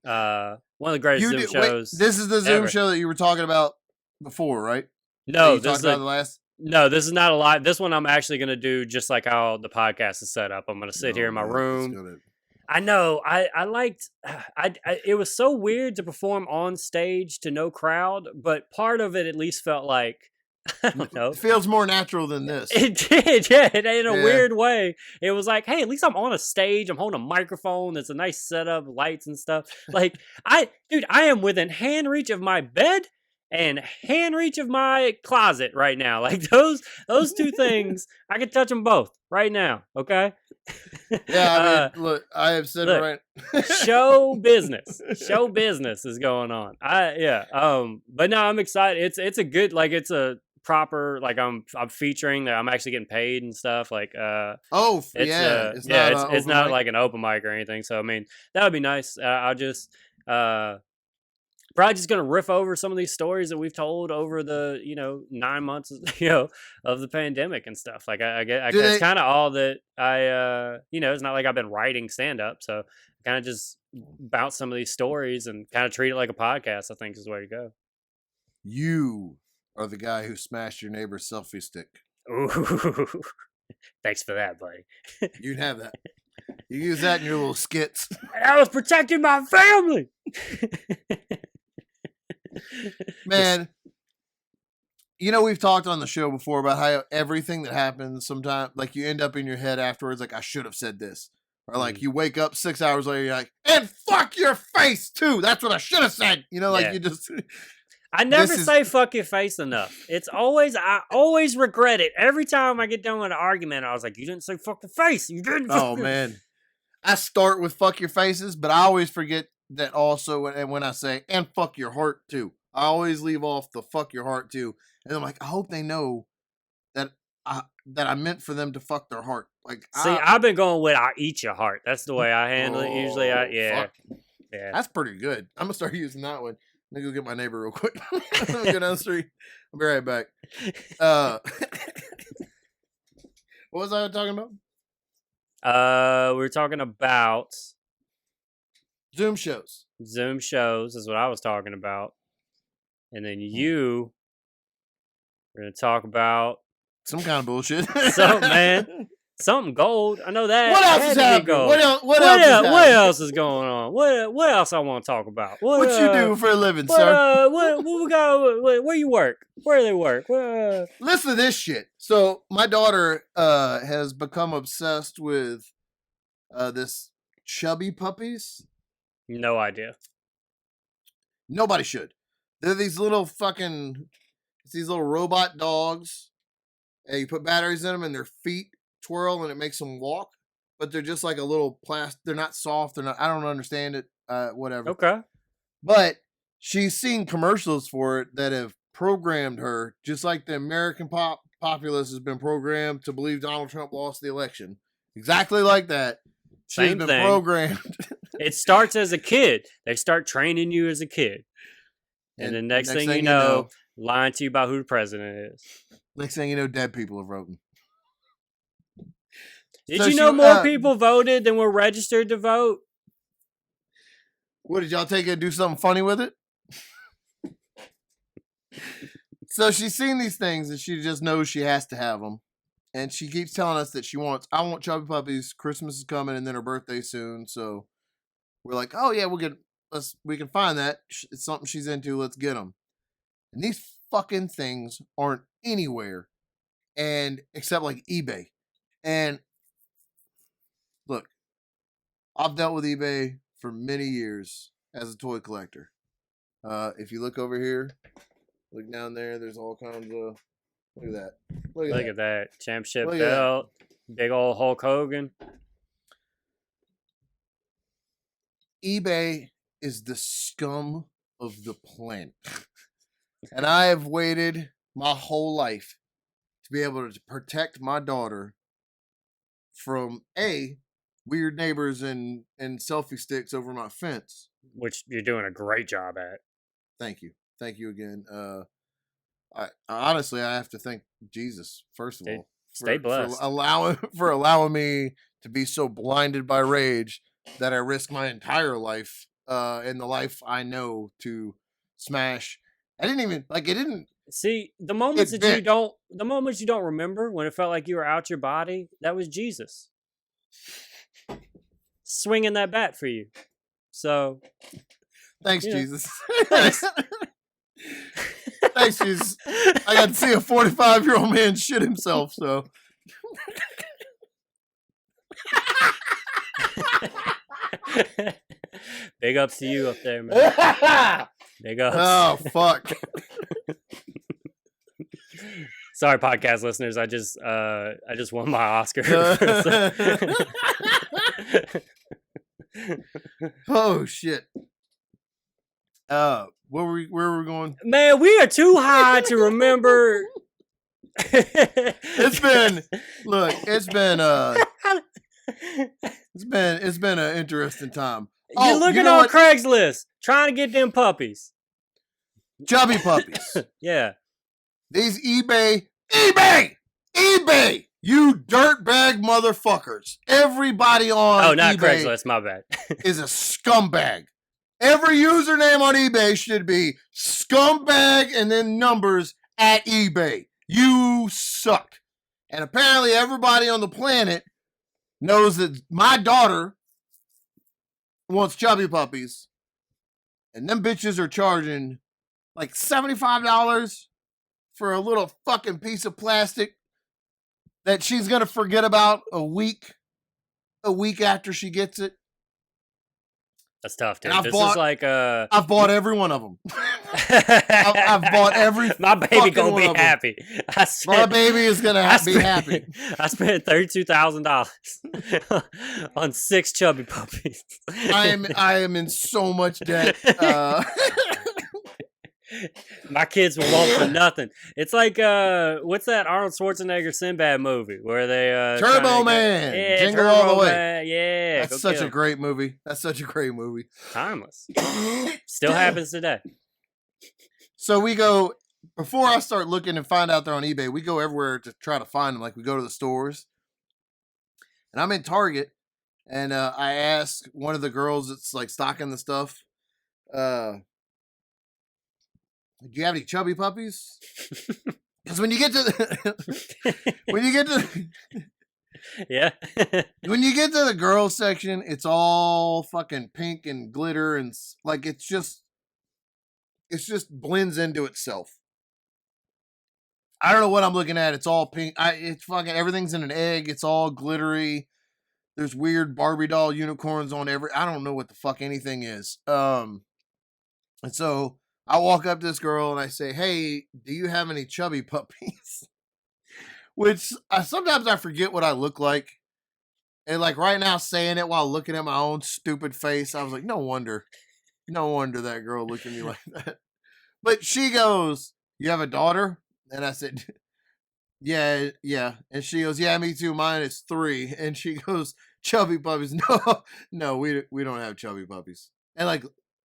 One of the greatest You Zoom did wait. shows This is the Zoom ever. show that you were talking about before, right? That No, you this talked is about a the last. no, this is not a live. This one I'm actually gonna do just like how the podcast is set up. I'm gonna sit here Oh in my man, it's room. gonna. I know. I liked. It was so weird to perform on stage to no crowd, but part of it at least felt like I don't know. It feels more natural than this. It did, yeah. In a Yeah. weird way, it was like, hey, at least I'm on a stage. I'm holding a microphone. There's a nice setup, lights and stuff. Like, dude, I am within hand reach of my bed and hand reach of my closet right now. Like those two things, I can touch them both right now. Okay. Yeah, I mean, look, I have said look, right. show business is going on. But no, I'm excited. It's a good, like, it's a proper, like, I'm featuring that I'm actually getting paid and stuff, like Oh it's yeah, it's not mic. like an open mic or anything, so I mean that would be nice. I'll just probably just gonna riff over some of these stories that we've told over the 9 months of the pandemic and stuff. Like I get Do it's they? kind of all that it's not like I've been writing stand up, so kind of just bounce some of these stories and kind of treat it like a podcast. I think is the way to go. You are the guy who smashed your neighbor's selfie stick. Ooh, thanks for that, buddy. You'd have that. You use that in your little skits. I was protecting my family. Man, we've talked on the show before about how everything that happens sometimes, like, you end up in your head afterwards, like, I should have said this. Or, like, you wake up 6 hours later, you're like, and fuck your face, too. That's what I should have said. Yeah. You just... I never say fuck your face enough. I always regret it. Every time I get done with an argument, I was like, you didn't say fuck the face. You didn't. Oh, man. I start with fuck your faces, but I always forget that also when I say, and fuck your heart, too. I always leave off the fuck your heart, too. And I'm like, I hope they know that I meant for them to fuck their heart. Like, see, I've been going with I eat your heart. That's the way I handle it. Usually, fuck. Yeah. That's pretty good. I'm gonna start using that one. Let me go get my neighbor real quick. Go down the street. I'll be right back. What was I talking about? We were talking about Zoom shows. Zoom shows is what I was talking about, and then you were gonna talk about Some kind of bullshit. Something gold. I know that. What else is happening? What else is going on? What else I want to talk about? What you do for a living, sir? What we got? Where you work? Where do they work? Listen to this shit. So my daughter has become obsessed with this chubby puppies. No idea. Nobody should. They're these little robot dogs. And you put batteries in them and their feet twirl and it makes them walk. But they're just like a little plastic. They're not soft. I don't understand it. Whatever. Okay. But she's seen commercials for it that have programmed her, just like the American populace has been programmed to believe Donald Trump lost the election. Exactly like that. She's been programmed. It starts as a kid. They start training you as a kid. And the next thing you know, lying to you about who the president is. Next thing you know, dead people are voting. Did you know more people voted than were registered to vote? What, did y'all take it and do something funny with it? So she's seen these things and she just knows she has to have them. And she keeps telling us that I want chubby puppies. Christmas is coming and then her birthday soon. So we're like, oh yeah, we can find that. It's something she's into. Let's get them. And these fucking things aren't anywhere and except like eBay. And look, I've dealt with eBay for many years as a toy collector. If you look over here, look down there, there's all kinds of, look at that. Look at that. Championship belt, big old Hulk Hogan. eBay is the scum of the planet. And I have waited my whole life to be able to protect my daughter from weird neighbors and selfie sticks over my fence. Which you're doing a great job at. Thank you. thank you again. I honestly, I have to thank Jesus first of all Stay blessed. for allowing me to be so blinded by rage that I risk my entire life, and the life I know to smash. I didn't even like it. Didn't See, the bit. moments you don't remember when it felt like you were out your body, that was Jesus swinging that bat for you. So, Thanks, you know, Jesus. thanks. Thanks, Jesus. I got to see a 45-year-old man shit himself. So. Big ups to you up there, man. Big ups. Oh fuck. Sorry, podcast listeners. I just won my Oscar. Oh shit. Where were we going? Man, we are too high to remember. It's been an interesting time. You're looking on Craigslist, trying to get them puppies. Chubby puppies. Yeah. These eBay, you dirtbag motherfuckers. Everybody on Oh, not eBay Craigslist, my bad. is a scumbag. Every username on eBay should be scumbag and then numbers at eBay. You suck. And apparently everybody on the planet knows that my daughter wants chubby puppies. And them bitches are charging like $75 for a little fucking piece of plastic that she's going to forget about a week after she gets it. That's tough, dude. I've bought every one of them. I've bought every. My baby gonna be happy. My baby is gonna be happy. I spent $32,000 on 6 chubby puppies. I am in so much debt. My kids will want for nothing. It's like what's that Arnold Schwarzenegger Sinbad movie where they Turbo Man, Jingle All the Way. Man. Yeah, that's such a great movie. That's such a great movie. Timeless. Still happens today. So we go before I start looking and find out they're on eBay. We go everywhere to try to find them. Like we go to the stores, and I'm in Target, and I ask one of the girls that's like stocking the stuff. Do you have any chubby puppies? Because when you get to yeah, when you get to the girls section, it's all fucking pink and glitter and like it's just blends into itself. I don't know what I'm looking at. It's all pink. It's fucking everything's in an egg. It's all glittery. There's weird Barbie doll unicorns on I don't know what the fuck anything is. And so I walk up to this girl and I say, "Hey, do you have any chubby puppies?" Which sometimes I forget what I look like. And like right now saying it while looking at my own stupid face, I was like, no wonder that girl looked at me like that. But she goes, "You have a daughter?" And I said, yeah. And she goes, "Yeah, me too. Mine is 3. And she goes, "Chubby puppies?" No, we don't have chubby puppies. And like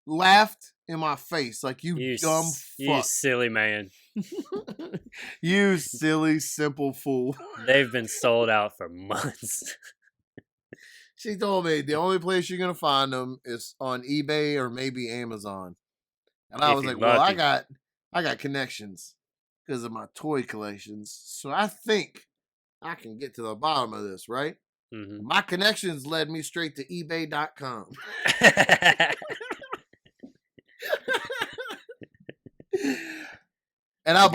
laughed in my face like you dumb fuck. You silly man. You silly simple fool. They've been sold out for months. She told me the only place you're gonna find them is on eBay or maybe Amazon. And I was like, well, I got connections because of my toy collections, so I think I can get to the bottom of this, right? Mm-hmm. My connections led me straight to eBay.com. And I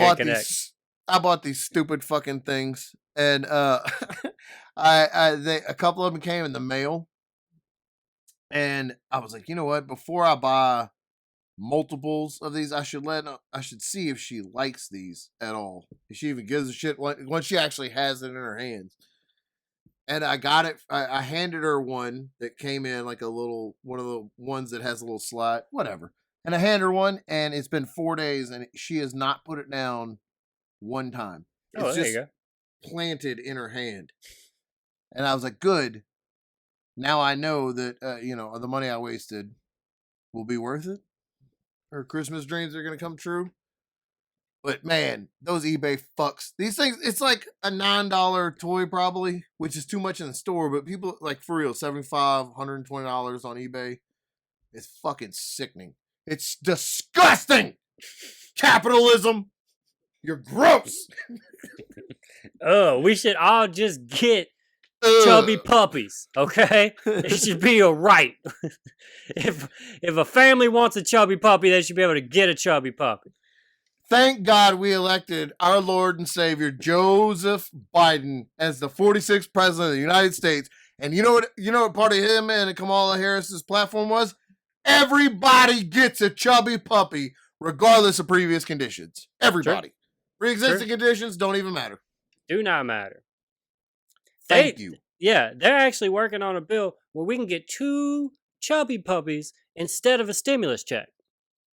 bought these stupid fucking things, and a couple of them came in the mail, and I was like, you know what? Before I buy multiples of these, I should see if she likes these at all. If she even gives a shit once she actually has it in her hands. And I got it. I handed her one that came in like one of the ones that has a little slide, whatever. And I handed her one, and it's been 4 days, and she has not put it down one time. It's there you go. Planted in her hand. And I was like, good. Now I know that, the money I wasted will be worth it. her Christmas dreams are gonna come true. But man, those eBay fucks. These things, it's like a $9 toy probably, which is too much in the store, but people like for real, $75, $120 on eBay. It's fucking sickening. It's disgusting. Capitalism. You're gross. Oh, we should all just get chubby puppies, okay? It should be a right. If a family wants a chubby puppy, they should be able to get a chubby puppy. Thank God we elected our Lord and Savior Joseph Biden as the 46th president of the United States. And you know what part of him and Kamala Harris's platform was? Everybody gets a chubby puppy, regardless of previous conditions. Everybody. Sure. Pre-existing conditions don't even matter. Do not matter. Thank you. Yeah, they're actually working on a bill where we can get 2 chubby puppies instead of a stimulus check.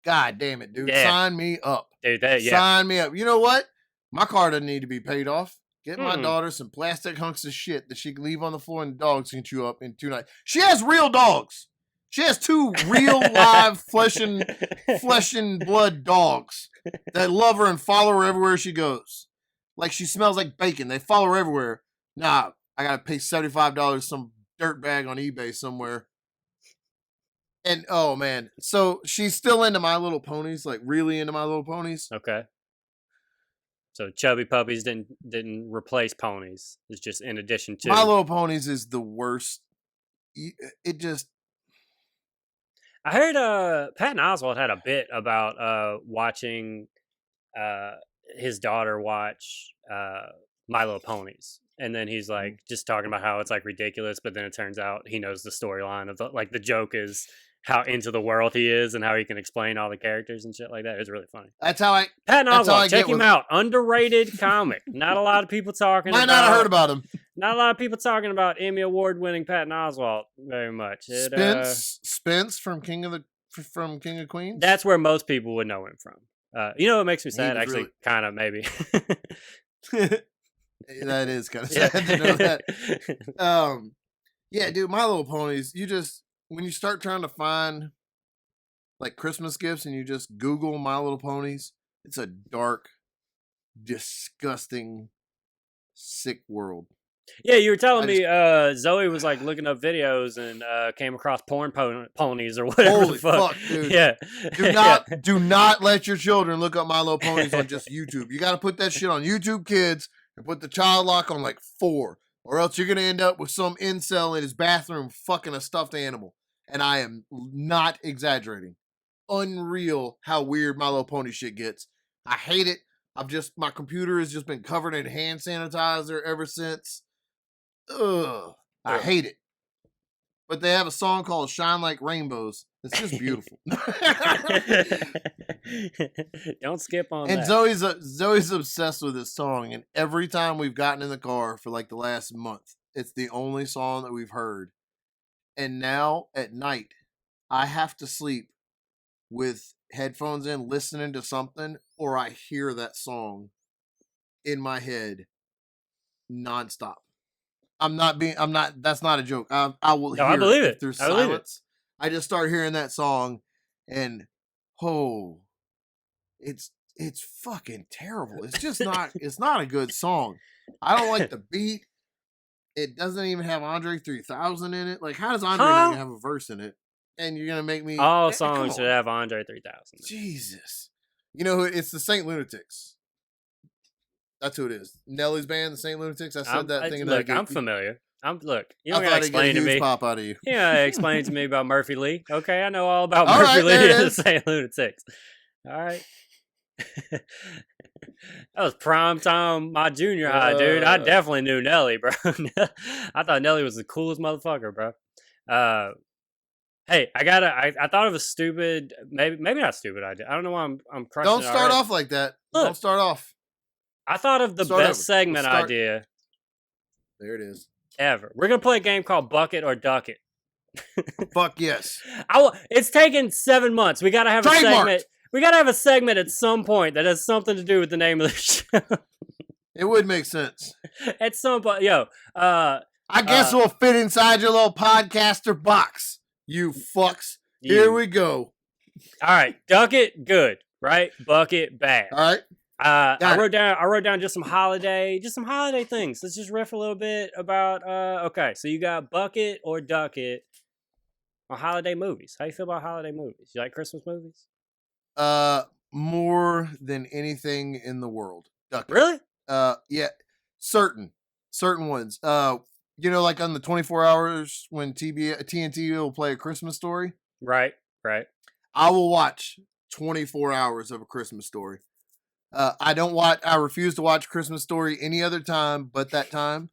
God damn it, dude. Yeah. Sign me up. Dude, yeah. Sign me up. You know what? My car doesn't need to be paid off. Get my daughter some plastic hunks of shit that she can leave on the floor and the dogs can chew up in 2 nights. She has real dogs. She has 2 real live flesh and blood dogs that love her and follow her everywhere she goes. Like she smells like bacon. They follow her everywhere. Nah, I gotta pay $75 to some dirtbag on eBay somewhere. And oh man, so she's still into My Little Ponies, like really into My Little Ponies. Okay. So chubby puppies didn't replace ponies. It's just in addition to. My Little Ponies is the worst. It just. I heard Patton Oswalt had a bit about watching his daughter watch My Little Ponies. And then he's like just talking about how it's like ridiculous, but then it turns out he knows the storyline of the joke is how into the world he is and how he can explain all the characters and shit like that. It's really funny. That's how I. Patton Oswalt, check him out. Underrated comic. Not a lot of people talking. Might not have heard about him. Not a lot of people talking about Emmy Award winning Patton Oswalt very much. Spence from King of Queens. That's where most people would know him from. You know what makes me sad? Actually, really... kind of maybe. That is kind of sad to know that. Yeah, dude, My Little Ponies. When you start trying to find like Christmas gifts and you just Google My Little Ponies, it's a dark, disgusting, sick world. Yeah, you were telling me Zoe was like looking up videos and came across porn ponies or whatever. Holy the fuck. Dude. Yeah. Do not let your children look up My Little Ponies on just YouTube. You got to put that shit on YouTube Kids and put the child lock on like 4, or else you're going to end up with some incel in his bathroom fucking a stuffed animal. And I am not exaggerating. Unreal how weird My Little Pony shit gets. I hate it. My computer has just been covered in hand sanitizer ever since. Ugh. I hate it. But they have a song called Shine Like Rainbows. It's just beautiful. Don't skip on and that. Zoe's obsessed with this song. And every time we've gotten in the car for like the last month, it's the only song that we've heard. And now at night, I have to sleep with headphones in, listening to something, or I hear that song in my head nonstop. That's not a joke. I will hear I believe it. Through silence. I just start hearing that song and it's fucking terrible. It's just it's not a good song. I don't like the beat. It doesn't even have Andre 3000 in it. Like, how does Andre not have a verse in it? And you're gonna make me all songs should have Andre 3000. Jesus, you know it's the Saint Lunatics. That's who it is. Nelly's band, the Saint Lunatics. I said that thing. Look, I'm familiar. You don't gotta explain to me. Pop out of you. Yeah, explain to me about Murphy Lee. Okay, I know all about Murphy Lee and the Saint Lunatics. All right. That was prime time my junior high, dude. I definitely knew Nelly, bro. I thought Nelly was the coolest motherfucker, bro. Hey, I thought of a stupid, maybe not stupid idea. I don't know why I'm crushing. Don't start off like that. Look, don't start off. I thought of the best segment idea. There it is. Ever. We're gonna play a game called Bucket or Ducket. Fuck yes. It's taken 7 months. We gotta have a segment. We gotta have a segment at some point that has something to do with the name of the show. It would make sense. At some point, I guess we'll fit inside your little podcaster box. You fucks. Here we go. All right, Ducket, good, right? Bucket, bad. All right. I wrote down just some holiday things. Let's just riff a little bit about. Okay, so you got Bucket or Ducket on holiday movies. How you feel about holiday movies? You like Christmas movies? More than anything in the world. Ducket. Really? Yeah, certain ones. Like on the 24 hours when TNT will play A Christmas Story. Right. I will watch 24 hours of A Christmas Story. I refuse to watch Christmas Story any other time but that time.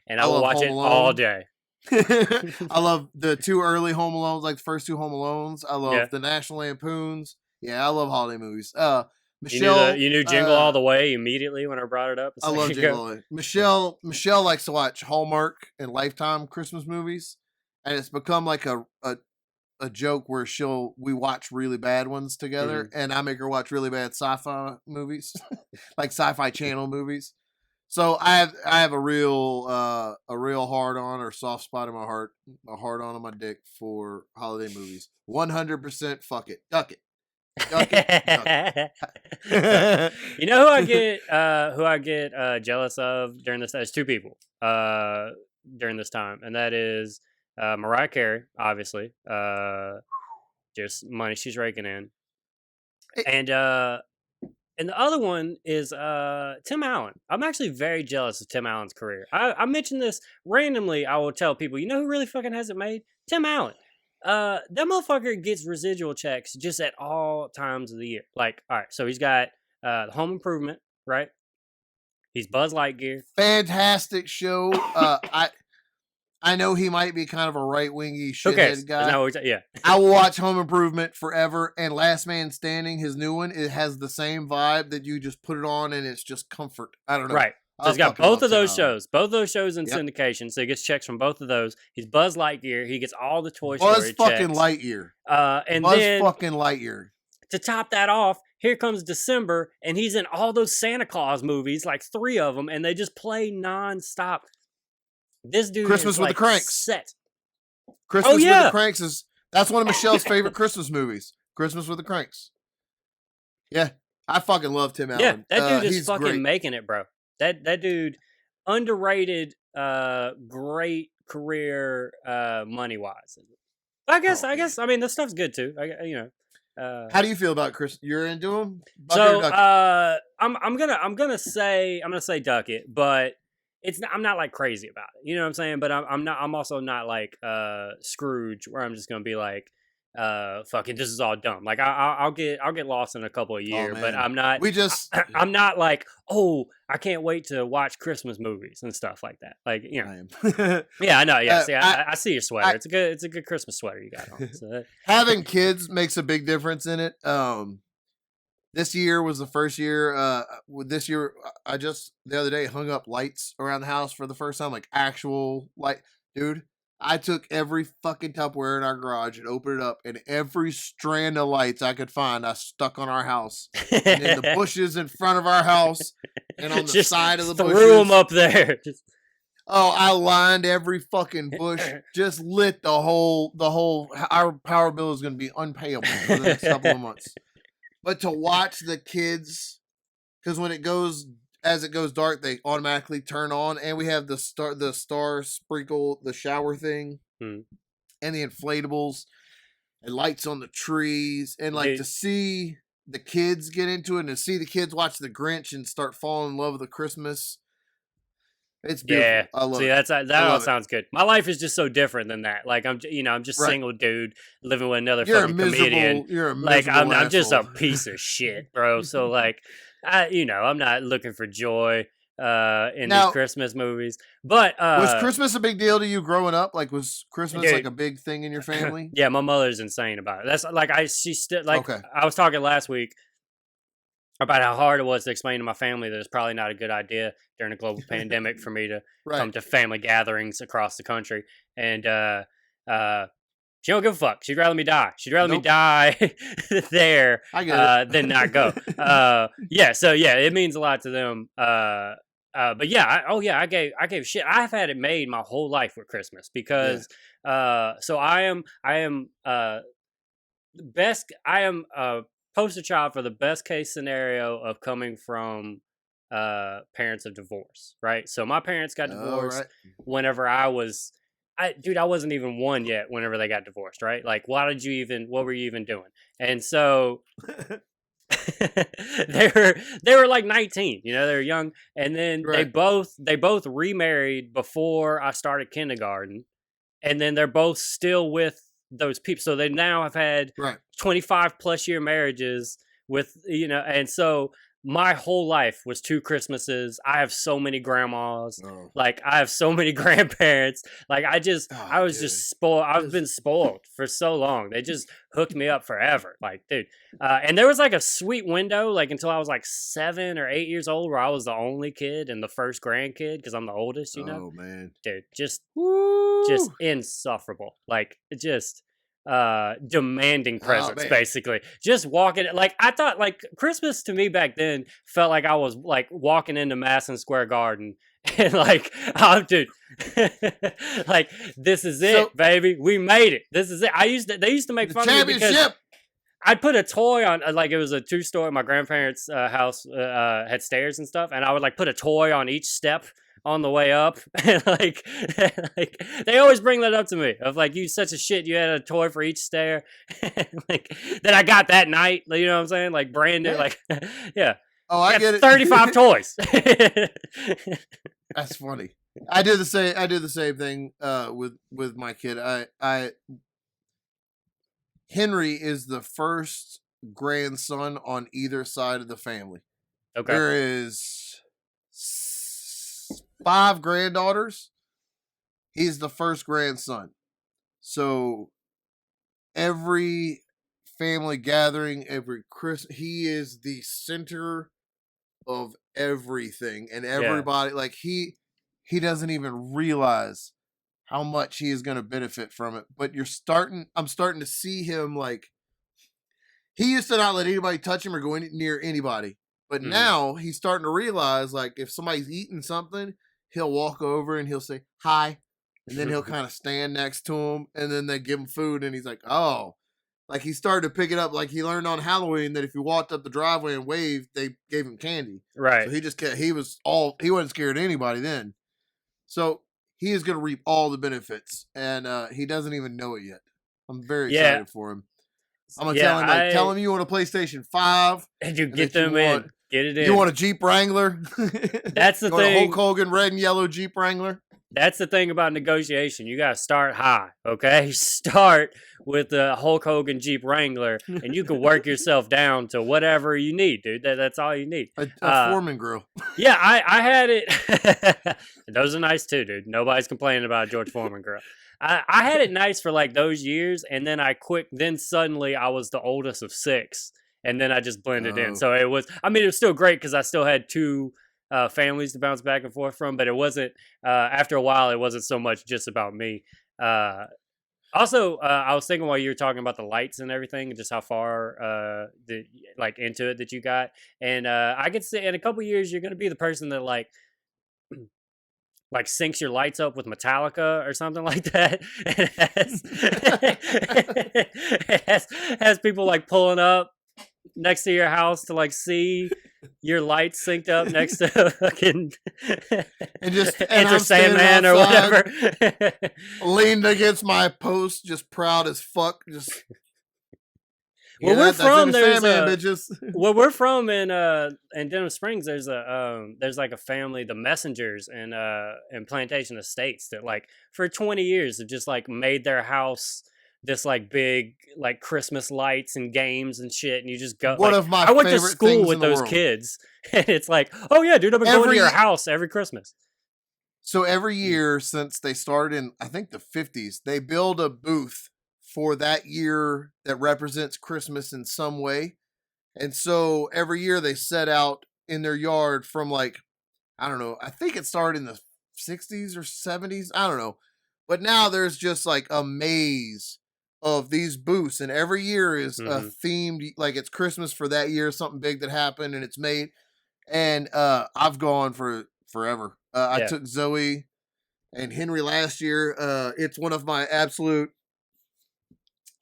And I will watch it all day. I love the two early Home Alones, like the first two Home Alones. I love the National Lampoons. Yeah, I love holiday movies. Michelle, you knew Jingle All the Way immediately when I brought it up. I love Jingle All the Way. Michelle likes to watch Hallmark and Lifetime Christmas movies, and it's become like a joke where we watch really bad ones together, and I make her watch really bad sci-fi movies, like Sci-Fi Channel movies. So I have a real hard on or soft spot in my heart, a hard on my dick for holiday movies. 100% fuck it. Ducket. Ducket. You know who I get jealous of during this? There's two people during this time, and that is Mariah Carey, obviously. Just money she's raking in, and the other one is Tim Allen. I'm actually very jealous of Tim Allen's career. I mentioned this randomly. I will tell people, you know who really fucking has it made? Tim Allen. That motherfucker gets residual checks just at all times of the year. Like, all right, so he's got Home Improvement, right? He's Buzz Lightyear. Fantastic show. I know he might be kind of a right-wingy shithead guy. Yeah. I will watch Home Improvement forever. And Last Man Standing, his new one, it has the same vibe that you just put it on and it's just comfort. I don't know. Right. So he's got both of those shows in syndication. So he gets checks from both of those. He's Buzz Lightyear. He gets all the Toy Story checks. Buzz fucking Lightyear. To top that off, here comes December, and he's in all those Santa Claus movies, like 3 of them, and they just play nonstop. This dude Christmas with the Cranks. Set. Christmas with the Cranks that's one of Michelle's favorite Christmas movies. Christmas with the Cranks. Yeah, I fucking love Tim Allen. Yeah, that dude is fucking great. making it, bro. That dude, underrated, great career, money wise. I guess. I mean, the stuff's good too. How do you feel about Chris? You're into him? I'm gonna say Ducket, but I'm not like crazy about it. You know what I'm saying? But I'm also not like Scrooge, where I'm just gonna be like, fucking, this is all dumb. Like I'll get lost in a couple of years, but I'm not. I'm not like, oh, I can't wait to watch Christmas movies and stuff like that. Like, you know, yeah, I know. Yeah, I see your sweater. It's a good Christmas sweater you got on. So having kids makes a big difference in it. This year was the first year. This year, I just the other day hung up lights around the house for the first time, like actual light, dude. I took every fucking Tupperware in our garage and opened it up, and every strand of lights I could find, I stuck on our house, and in the bushes in front of our house, and on the side of the bushes. Threw them up there. Oh, I lined every fucking bush, just lit the whole. Our power bill is going to be unpayable for the next couple of months. But to watch the kids, because as it goes dark, they automatically turn on, and we have the star sprinkle, the shower thing, and the inflatables, and lights on the trees, and like to see the kids get into it, and to see the kids watch The Grinch and start falling in love with the Christmas. It's beautiful. Yeah, I love it. That all sounds good. My life is just so different than that. Like I'm just single dude living with another fucking comedian. You're a miserable I'm just a piece of shit, bro. So like, I'm not looking for joy in these Christmas movies. But was Christmas a big deal to you growing up? Like, was Christmas like a big thing in your family? Yeah, my mother's insane about it. That's like I was talking last week about how hard it was to explain to my family that it's probably not a good idea during a global pandemic for me to come to family gatherings across the country. And she don't give a fuck. She'd rather me die. She'd rather me die there than not go. So it means a lot to them. But yeah, I gave shit. I've had it made my whole life with Christmas because so I am best. I am a poster child for the best case scenario of coming from parents of divorce, right? So my parents got All divorced right. whenever I wasn't even one yet whenever they got divorced, right? Like, what were you even doing? And so they were like 19, they were young. And then Right. they both remarried before I started kindergarten, and then they're both still with those people. So they now have had Right. 25 plus year marriages with, and so my whole life was two Christmases. I have so many grandmas. Oh. Like, I have so many grandparents. Like, I Oh, was dude. just spoiled. I've Just been spoiled for so long. They just hooked me up forever. Like, dude. And there was like a sweet window, like until I was like 7 or 8 years old, where I was the only kid and the first grandkid because I'm the oldest, oh man. dude. Just Woo. insufferable, like just demanding Oh presents, man. basically. Just walking, like, I thought like Christmas to me back then felt like I was like walking into Madison Square Garden and like, oh dude, like, this is So it, baby, we made it, this is it. They used to make the fun of me because championship. I'd put a toy on, like, it was a two-story. My grandparents' house had stairs and stuff, and I would like put a toy on each step on the way up. And like they always bring that up to me of like, you such a shit, you had a toy for each stair, like, that I got that night. You know what I'm saying? Like, brand new, Yeah. like, yeah. Oh, I Got get it. 35 toys. That's funny. I do the same. I do the same thing with my kid. I Henry is the first grandson on either side of the family. Okay. There is 5 granddaughters. He's the first grandson. So every family gathering, every Christmas, he is the center of everything, and Yeah. everybody, like, he doesn't even realize how much he is going to benefit from it. But I'm starting to see him, like, he used to not let anybody touch him or go near anybody, but Mhm. now he's starting to realize, like, if somebody's eating something, he'll walk over and he'll say hi, and then he'll kind of stand next to him, and then they give him food, and he's like, oh, like, he started to pick it up. Like, he learned on Halloween that if he walked up the driveway and waved, they gave him candy. Right. So he wasn't scared of anybody then. So he is going to reap all the benefits, and he doesn't even know it yet. I'm very Yeah. excited for him. I'm gonna Yeah. tell him you want a PlayStation 5, And you and get that you them want in. Get it in. you want a Jeep Wrangler. That's the you want a thing. Hulk Hogan red and yellow Jeep Wrangler. That's the thing about negotiation. You got to start high, okay? Start with the Hulk Hogan Jeep Wrangler, and you can work yourself down to whatever you need, dude. That's all you need. A Foreman grill. Yeah, I had it. Those are nice too, dude. Nobody's complaining about a George Foreman grill. I had it nice for like those years, and then I quit. Then suddenly I was the oldest of 6, and then I just blended in. Oh. So it was still great because I still had 2 families to bounce back and forth from, but it wasn't, after a while, it wasn't so much just about me. Also, I was thinking while you were talking about the lights and everything, just how far like into it that you got, and I could say in a couple years you're gonna be the person that like syncs your lights up with Metallica or something like that. It has people like pulling up next to your house to like see your lights synced up next to fucking And just Enter Sandman or whatever. Leaned against my post, just proud as fuck. Just Where we're from, there's bitches. Where we're from in Denham Springs, there's like a family, the Messengers in Plantation Estates, that like for 20 years have just like made their house this like big like Christmas lights and games and shit, and you just go. One like, of my I went to favorite school things with in the those world. kids, and it's like, oh yeah, dude, I've been going to your house every Christmas. So every year since they started in, I think, the 50s, they build a booth for that year that represents Christmas in some way. And so every year they set out in their yard from, like, I don't know, I think it started in the 60s or 70s. I don't know. But now there's just like a maze of these booths, and every year is a themed, like, it's Christmas for that year, something big that happened, and it's made. And I've gone for forever. I took Zoe and Henry last year. It's one of my absolute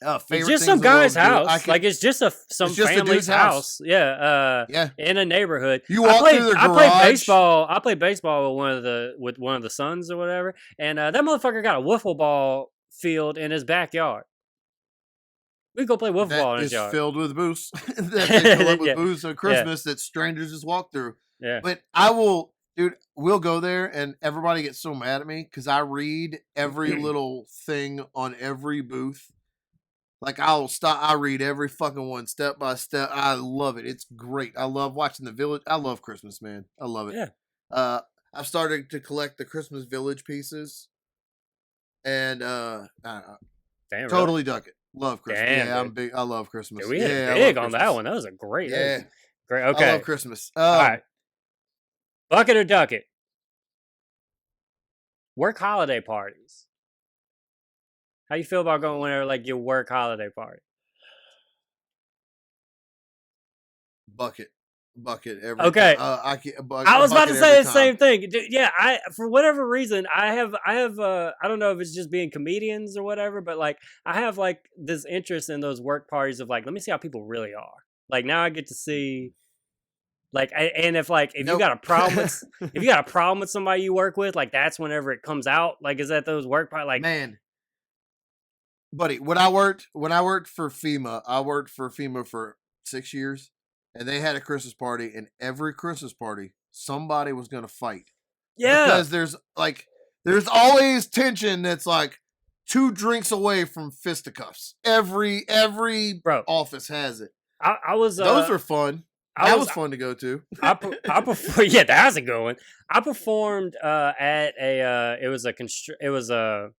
It's Favorite just things some in the world guy's to do. house. Like it's just some it's just a family's dude's house. Yeah. Yeah. In a neighborhood. You walk through the I played garage. baseball. I played baseball with one of the sons or whatever, and that motherfucker got a wiffle ball field in his backyard. We go play wiffle That ball in his is yard. filled with booze. That they fill up with Yeah. booze at Christmas that strangers just walk through. Yeah. But I will, dude, we'll go there and everybody gets so mad at me because I read every little thing on every booth. Like I read every fucking one step by step. I love it. It's great. I love watching the village. I love Christmas, man. I love it. Yeah. I've started to collect the Christmas Village pieces, and Damn, totally really? Ducket. Love Christmas. Damn, yeah, dude. I'm big. I love Christmas. Dude, we yeah, hit I big love on that Christmas. one. That was a great. Yeah, great. Okay. I love Christmas. All right. Bucket or Ducket? Work holiday parties. How you feel about going whenever like your work holiday party? Bucket every Okay. time. I was about to say the time. same thing. Dude, yeah, I for whatever reason I have I don't know if it's just being comedians or whatever, but like I have like this interest in those work parties of like let me see how people really are. Like now I get to see like and if you got a problem with if you got a problem with somebody you work with, like that's whenever it comes out. Like is that those work parties like man. Buddy, when I worked for FEMA, I worked for FEMA for 6 years. And they had a Christmas party, and every Christmas party, somebody was going to fight. Yeah. Because there's always tension that's like 2 drinks away from fisticuffs. Every office has it. I was those are fun. That was fun to go to. Yeah, that's a good one. I performed at it was a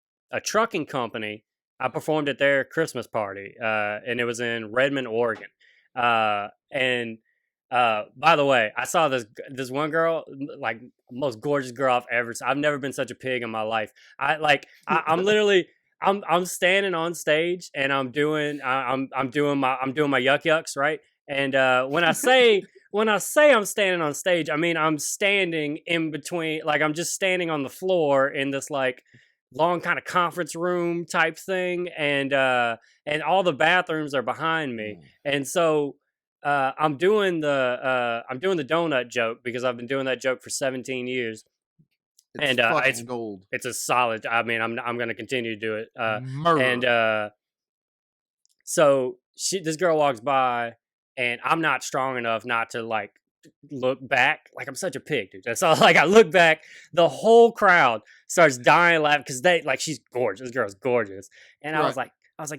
trucking company. I performed at their Christmas party, and it was in Redmond, Oregon. And by the way, I saw this one girl, like most gorgeous girl I've ever seen. I've never been such a pig in my life. I'm literally I'm standing on stage and I'm doing my yuck yucks, right? And when I say I'm standing on stage, I mean I'm standing in between, like I'm just standing on the floor in this like long kind of conference room type thing, and all the bathrooms are behind me, and so I'm doing the donut joke because I've been doing that joke for 17 years. It's fucking gold. It's a solid. I mean, I'm going to continue to do it. Murder. And so this girl walks by, and I'm not strong enough not to like look back. Like I'm such a pig, dude. That's all. Like I look back, the whole crowd starts dying laughing because she's gorgeous. This girl's gorgeous, and I was like,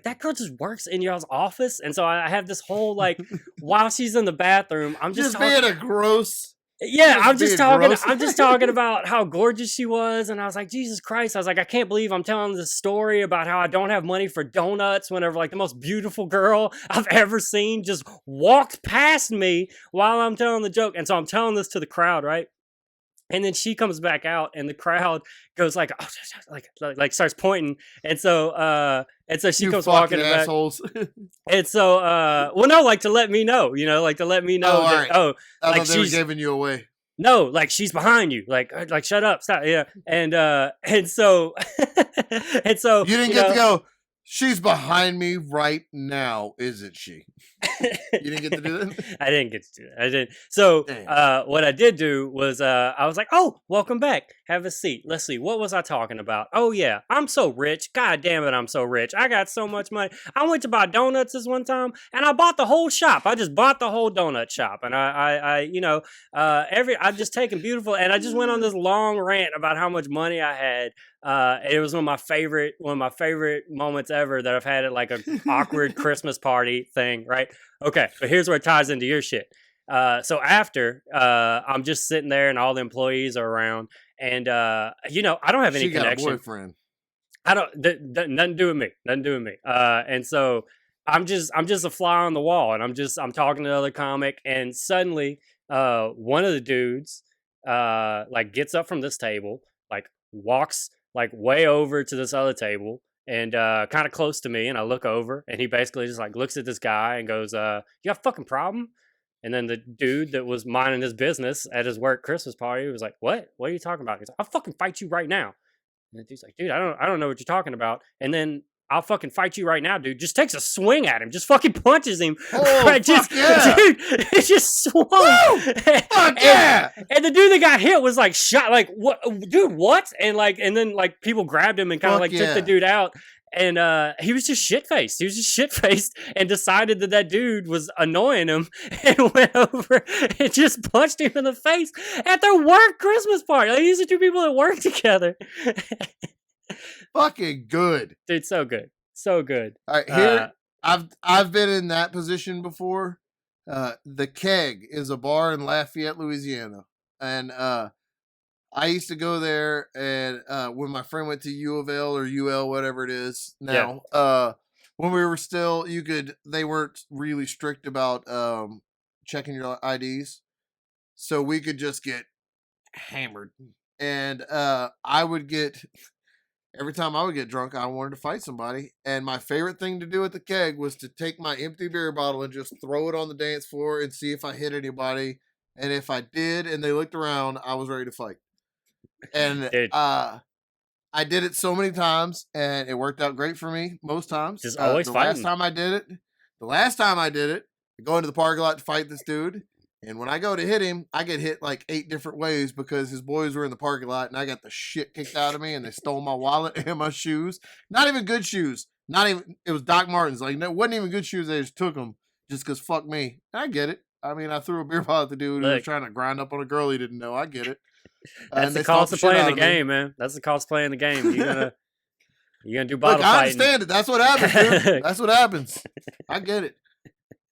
that girl just works in y'all's office. And so I have this whole like, while she's in the bathroom, I'm just being a gross. Yeah, I'm just talking about how gorgeous she was, and I was like, Jesus Christ! I was like, I can't believe I'm telling this story about how I don't have money for donuts whenever like the most beautiful girl I've ever seen just walked past me while I'm telling the joke, and so I'm telling this to the crowd, right? And then she comes back out, and the crowd goes like, oh, like starts pointing, and so she comes walking back. Assholes. And so, well, no, like to let me know, like to let me know I thought like they were giving you away. No, like she's behind you, like shut up, stop, yeah, and so you didn't get to go. She's behind me right now, isn't she? You didn't get to do that? I didn't get to do that. I didn't. So what I did do was I was like, oh, welcome back. Have a seat. Let's see. What was I talking about? Oh, yeah. I'm so rich. God damn it, I'm so rich. I got so much money. I went to buy donuts this one time, and I bought the whole shop. I just bought the whole donut shop. And I've just taken beautiful, and I just went on this long rant about how much money I had. It was one of my favorite moments ever that I've had at like an awkward Christmas party thing, right? Okay, but here's where it ties into your shit. So after, I'm just sitting there and all the employees are around, and I don't have any connection. Got a boyfriend. I don't nothing to do with me. Nothing to do with me. And so I'm just a fly on the wall, and I'm talking to another comic, and suddenly one of the dudes like gets up from this table, like walks like way over to this other table, and kind of close to me, and I look over, and he basically just like looks at this guy and goes, you got a fucking problem? And then the dude that was minding his business at his work Christmas party was like, what are you talking about? He's like, I'll fucking fight you right now. And the dude's like, dude, I don't know what you're talking about. And then I'll fucking fight you right now, dude. Just takes a swing at him. Just fucking punches him. Oh, just, fuck yeah. Dude, it just swung. Fuck yeah. And the dude that got hit was like shot, like, what, dude, what? And then like people grabbed him and kind of like took the dude out. And he was just shit-faced. He was just shit-faced and decided that dude was annoying him and went over and just punched him in the face at their work Christmas party. Like, these are two people that work together. Fucking good. Dude, so good. So good. All right, here, I've been in that position before. The Keg is a bar in Lafayette, Louisiana. And I used to go there, and when my friend went to U of L or UL, whatever it is now, when we were still, they weren't really strict about checking your IDs, so we could just get hammered. And every time I would get drunk, I wanted to fight somebody. And my favorite thing to do at the Keg was to take my empty beer bottle and just throw it on the dance floor and see if I hit anybody. And if I did, and they looked around, I was ready to fight. And I did it so many times, and it worked out great for me most times. Just always fighting. The last time I did it, I go into the parking lot to fight this dude, and when I go to hit him, I get hit like 8 different ways because his boys were in the parking lot, and I got the shit kicked out of me, and they stole my wallet and my shoes. Not even good shoes. It was Doc Martens. Like, it wasn't even good shoes. They just took them just because fuck me. And I get it. I mean, I threw a beer bottle at the dude who was trying to grind up on a girl he didn't know. I get it. That's the cost of playing the game, man. That's the cost of playing the game. You're gonna do bottle fighting. I understand it. That's what happens, dude. That's what happens. I get it.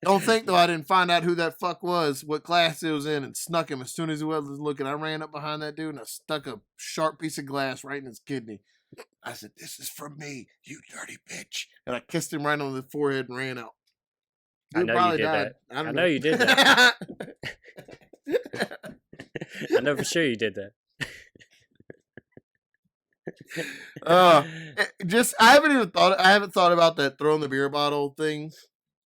Don't think though I didn't find out who that fuck was, what class it was in, and snuck him as soon as he was looking. I ran up behind that dude and I stuck a sharp piece of glass right in his kidney. I said, "This is from me, you dirty bitch," and I kissed him right on the forehead and ran out. Dude, I know you did that. I know you did that. I know for sure you did that. I haven't thought about that throwing the beer bottle thing.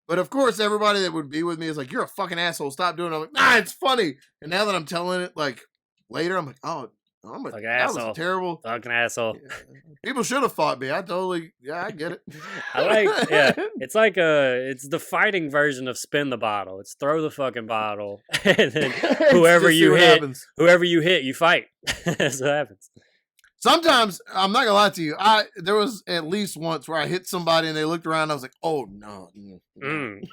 But of course, everybody that would be with me is like, "You're a fucking asshole. Stop doing it." I'm like, "Nah, it's funny." And now that I'm telling it, like later, I'm like, "Oh, that asshole. was a terrible fucking asshole." Yeah. People should have fought me. I get it. It's like it's the fighting version of spin the bottle. It's throw the fucking bottle, and then whoever you hit, you fight. That's what happens. Sometimes, I'm not gonna lie to you, there was at least once where I hit somebody and they looked around and I was like, "Oh no." And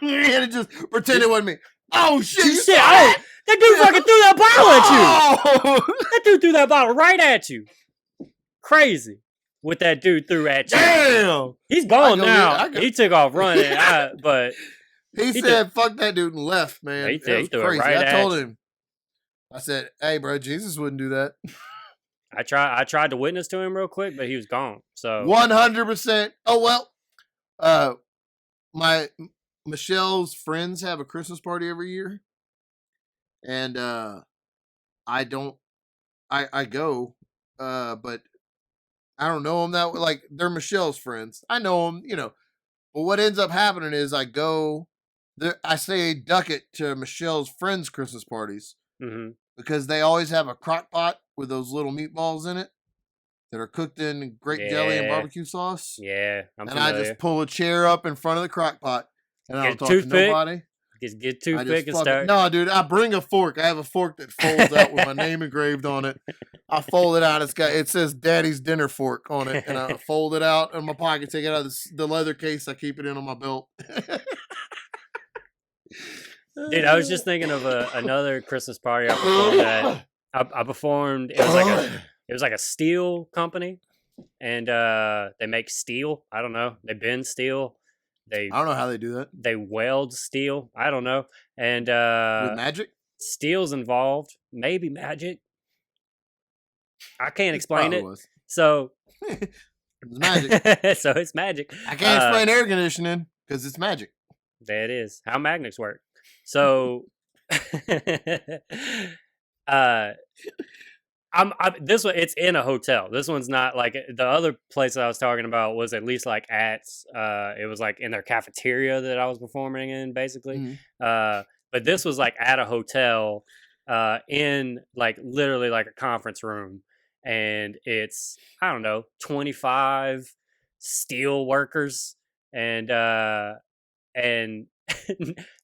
it just pretend it wasn't me. Oh shit! That dude fucking threw that bottle at you. That dude threw that bottle right at you. Crazy what that dude threw at you. Damn! He's gone now. He took off running, but he said, "Fuck that dude," and left. Man, he threw crazy. It right I told him. I said, "Hey, bro, Jesus wouldn't do that." I tried to witness to him real quick, but he was gone. So 100%. Oh well. Michelle's friends have a Christmas party every year, and I go, but I don't know them that way. Like, they're Michelle's friends. I know them, But what ends up happening is I go there. I say Ducket to Michelle's friends' Christmas parties. Mm-hmm. Because they always have a crock pot with those little meatballs in it that are cooked in grape jelly and barbecue sauce. Yeah, I'm familiar. I just pull a chair up in front of the crock pot and I don't talk to nobody. Just get toothpick and start. No, dude, I bring a fork. I have a fork that folds out with my name engraved on it. I fold it out. It says Daddy's Dinner Fork on it, and I fold it out in my pocket, take it out of the leather case. I keep it in on my belt. Dude, I was just thinking of another Christmas party I performed at. I performed. It was like a steel company, and they make steel. I don't know. They bend steel. I don't know how they do that. They weld steel. I don't know. And with magic, steel's involved. Maybe magic. I can't explain it. Was. So it's magic. So it's magic. I can't explain air conditioning because it's magic. There it is. How magnets work. So, this one, it's in a hotel. This one's not like the other place that I was talking about was at least like it was like in their cafeteria that I was performing in, basically. Mm-hmm. But this was like at a hotel, in like literally like a conference room, and it's, I don't know, 25 steel workers and and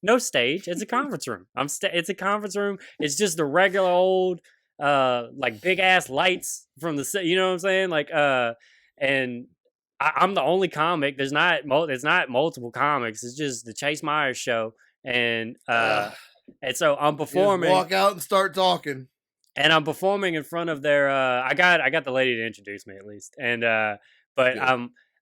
no stage. It's a conference room. It's a conference room. It's just the regular old like big ass lights from the you know what I'm saying? Like and I'm the only comic. There's not multiple comics. It's just the Chase Myers show, Ugh. and so I'm You just performing, walk out and start talking. and I'm performing in front of their. I got the lady to introduce me at least, and but Good.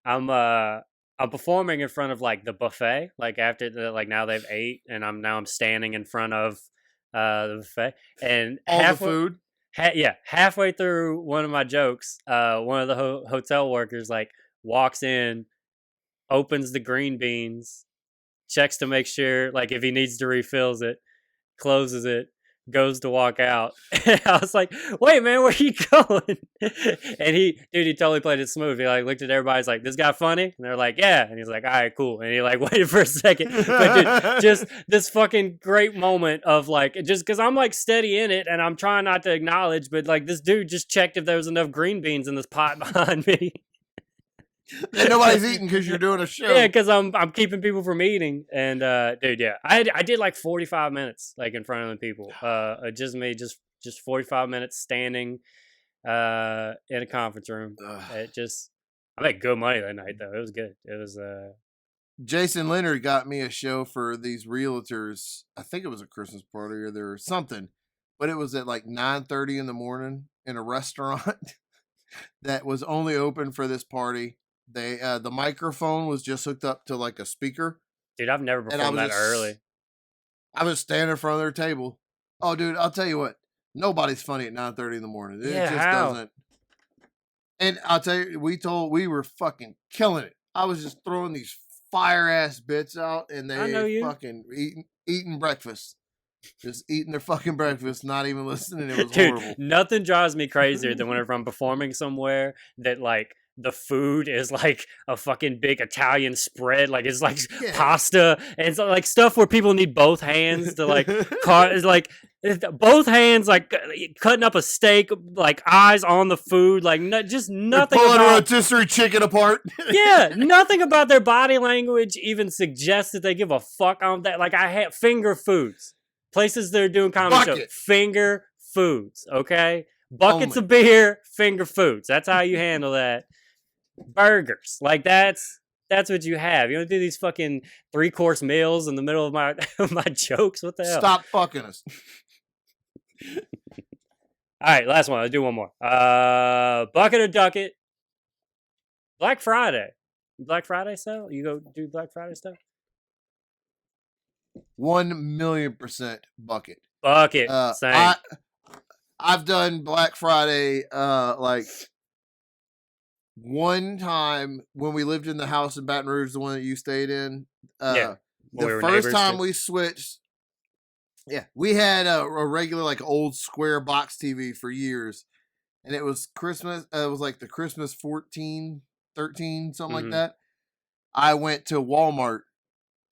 I'm uh I'm performing in front of like the buffet, like after the like now they've ate, and I'm standing in front of the buffet, and All the food. halfway through one of my jokes, one of the hotel workers like walks in, opens the green beans, checks to make sure like if he needs to refills it, closes it, goes to walk out. And I was like, "Wait, man, where you going?" And he totally played it smooth. He like looked at everybody, he's like, "This guy funny?" And they're like, "Yeah." And he's like, "All right, cool." And he like waited for a second, but dude, just this fucking great moment of like, just because I'm like steady in it and I'm trying not to acknowledge, but like this dude just checked if there was enough green beans in this pot behind me. And nobody's eating because you're doing a show. Yeah, because I'm keeping people from eating, and dude, yeah, I did like 45 minutes like in front of the people. Just me, just 45 minutes standing, in a conference room. I made good money that night though. It was good. It was Jason Leonard got me a show for these realtors. I think it was a Christmas party or there was something, but it was at like 9:30 in the morning in a restaurant that was only open for this party. They the microphone was just hooked up to like a speaker, dude. I've never and I performed was that just early. I was standing in front of their table. Oh, dude, I'll tell you what. Nobody's funny at 9:30 in the morning. It Yeah, just how? doesn't. And I'll tell you, we were fucking killing it. I was just throwing these fire ass bits out, and I know they you. fucking eating breakfast, just eating their fucking breakfast, not even listening. It was Dude, horrible. nothing drives me crazier than whenever I'm performing somewhere that like the food is like a fucking big Italian spread, like it's like Yeah. pasta and it's like stuff where people need both hands to like is like both hands like cutting up a steak, like eyes on the food, like just They're nothing pulling a about rotisserie chicken apart. yeah, nothing about their body language even suggests that they give a fuck on that. Like I had finger foods. Places that are doing comedy shows, Bucket. finger foods, okay? Buckets Only. of beer, finger foods. That's how you handle that. Burgers, like that's what you have. You don't do these fucking 3-course meals in the middle of my my jokes. What the hell? Stop fucking us. All right, last one. I'll do one more. Bucket or Ducket? Black Friday. Black Friday stuff? You go do Black Friday stuff? 1,000,000% bucket. Bucket. Same. I've done Black Friday like one time when we lived in the house in Baton Rouge, the one that you stayed in. Yeah. The We were first neighbors, time too. we switched, yeah, we had a regular like old square box TV for years, and it was Christmas. It was like the Christmas 14, 13, something like Mhm. that. I went to Walmart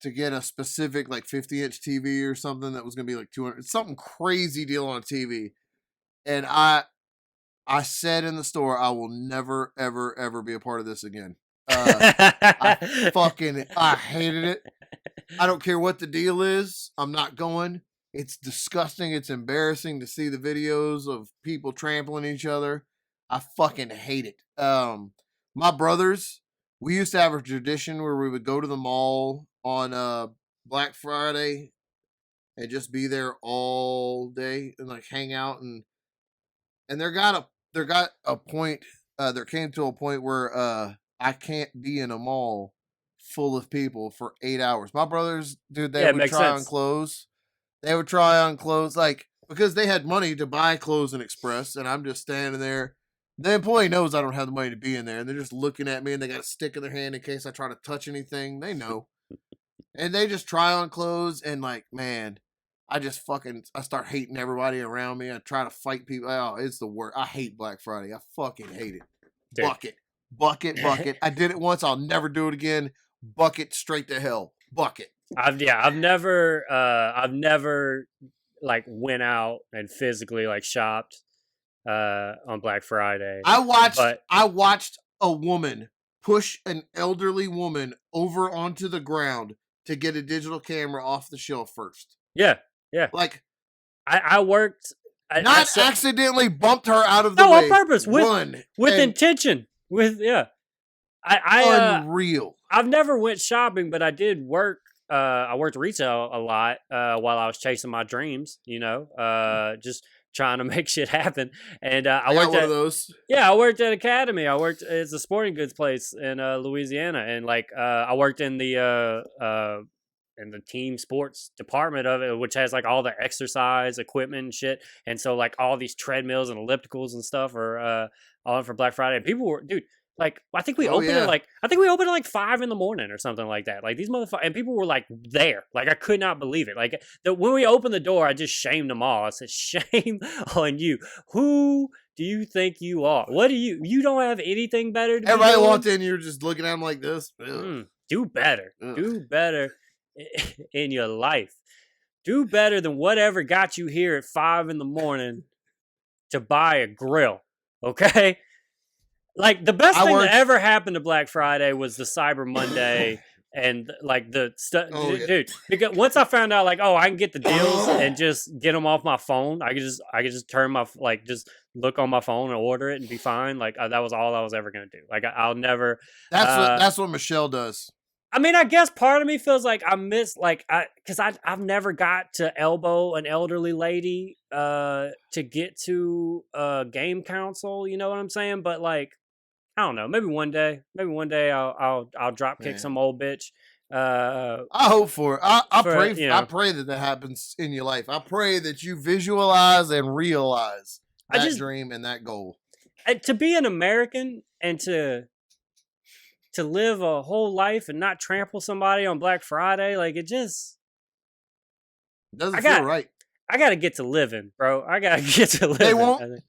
to get a specific like 50-inch TV or something that was going to be like 200, something crazy deal on a TV. And I said in the store, I will never, ever, ever be a part of this again. I hated it. I don't care what the deal is. I'm not going. It's disgusting. It's embarrassing to see the videos of people trampling each other. I fucking hate it. My brothers, we used to have a tradition where we would go to the mall on Black Friday and just be there all day and like hang out and there got a point there came to a point where I can't be in a mall full of people for 8 hours. My brothers, dude, they Yeah, it would makes try on sense. clothes. They would try on clothes like because they had money to buy clothes in Express, and I'm just standing there. The employee knows I don't have the money to be in there, and they're just looking at me, and they got a stick in their hand in case I try to touch anything. They know, and they just try on clothes, and like, man, I start hating everybody around me. I try to fight people. Oh, it's the worst. I hate Black Friday. I fucking hate it. Dude. Bucket. I did it once. I'll never do it again. Bucket straight to hell. Bucket. I've never like went out and physically like shopped on Black Friday. I watched a woman push an elderly woman over onto the ground to get a digital camera off the shelf first. Yeah, yeah. Like, I worked. not accidentally bumped her out of the no, way. on purpose, Run with intention. With unreal. I've never went shopping, but I did work. I worked retail a lot while I was chasing my dreams. You know, just trying to make shit happen. And I worked one of those. Yeah, I worked at Academy. It's a sporting goods place in Louisiana, and like I worked in the team sports department of it, which has like all the exercise equipment and shit. And so like all these treadmills and ellipticals and stuff are on for Black Friday. And people were, dude, like I think we opened at like 5 a.m. or something like that. Like these motherfuckers, and people were like there. Like I could not believe it. Like when we opened the door, I just shamed them all. I said, "Shame on you. Who do you think you are? What do you don't have anything better to Everybody be doing? walked in, you're just looking at them like this. Do better. Do better in your life. Do better than whatever got you here at 5 a.m. to buy a grill. Okay? Like the best thing that ever happened to Black Friday was the Cyber Monday and like the stuff, dude. Because once I found out, like, oh, I can get the deals and just get them off my phone. I could just turn my just look on my phone and order it and be fine. Like that was all I was ever gonna do. Like I'll never. That's what Michelle does. I mean, I guess part of me feels like I miss, like, because I've never got to elbow an elderly lady to get to a game console. You know what I'm saying? But like, I don't know. Maybe one day I'll drop kick some old bitch. I hope for it. I pray that happens in your life. I pray that you visualize and realize that dream and that goal. To be an American and to live a whole life and not trample somebody on Black Friday, like it just doesn't feel right. I gotta get to living, bro. I gotta get to living. They won't.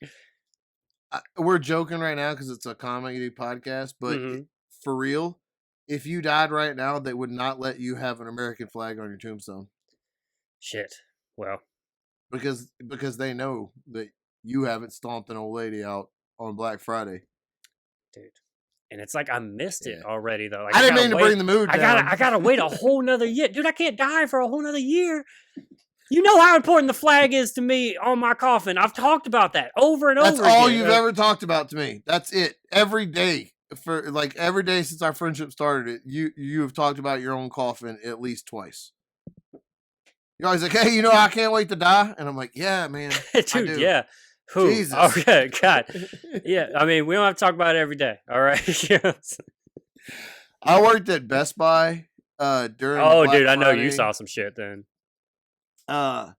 We're joking right now because it's a comedy podcast, but for real, if you died right now, they would not let you have an American flag on your tombstone. Shit. Well, because they know that you haven't stomped an old lady out on Black Friday, dude. And it's like I missed it already, though. Like, I didn't mean to bring the mood down. I gotta wait a whole nother year, dude. I can't die for a whole nother year. You know how important the flag is to me on my coffin. I've talked about that over and over again. That's all you've ever talked about to me. That's it. Every day every day since our friendship started, you have talked about your own coffin at least twice. You're always like, hey, I can't wait to die, and I'm like, yeah, man, dude, I do. Yeah. Who? Jesus. Okay, God. Yeah, I mean, we don't have to talk about it every day, all right? I worked at Best Buy during Black Friday. I know you saw some shit then. I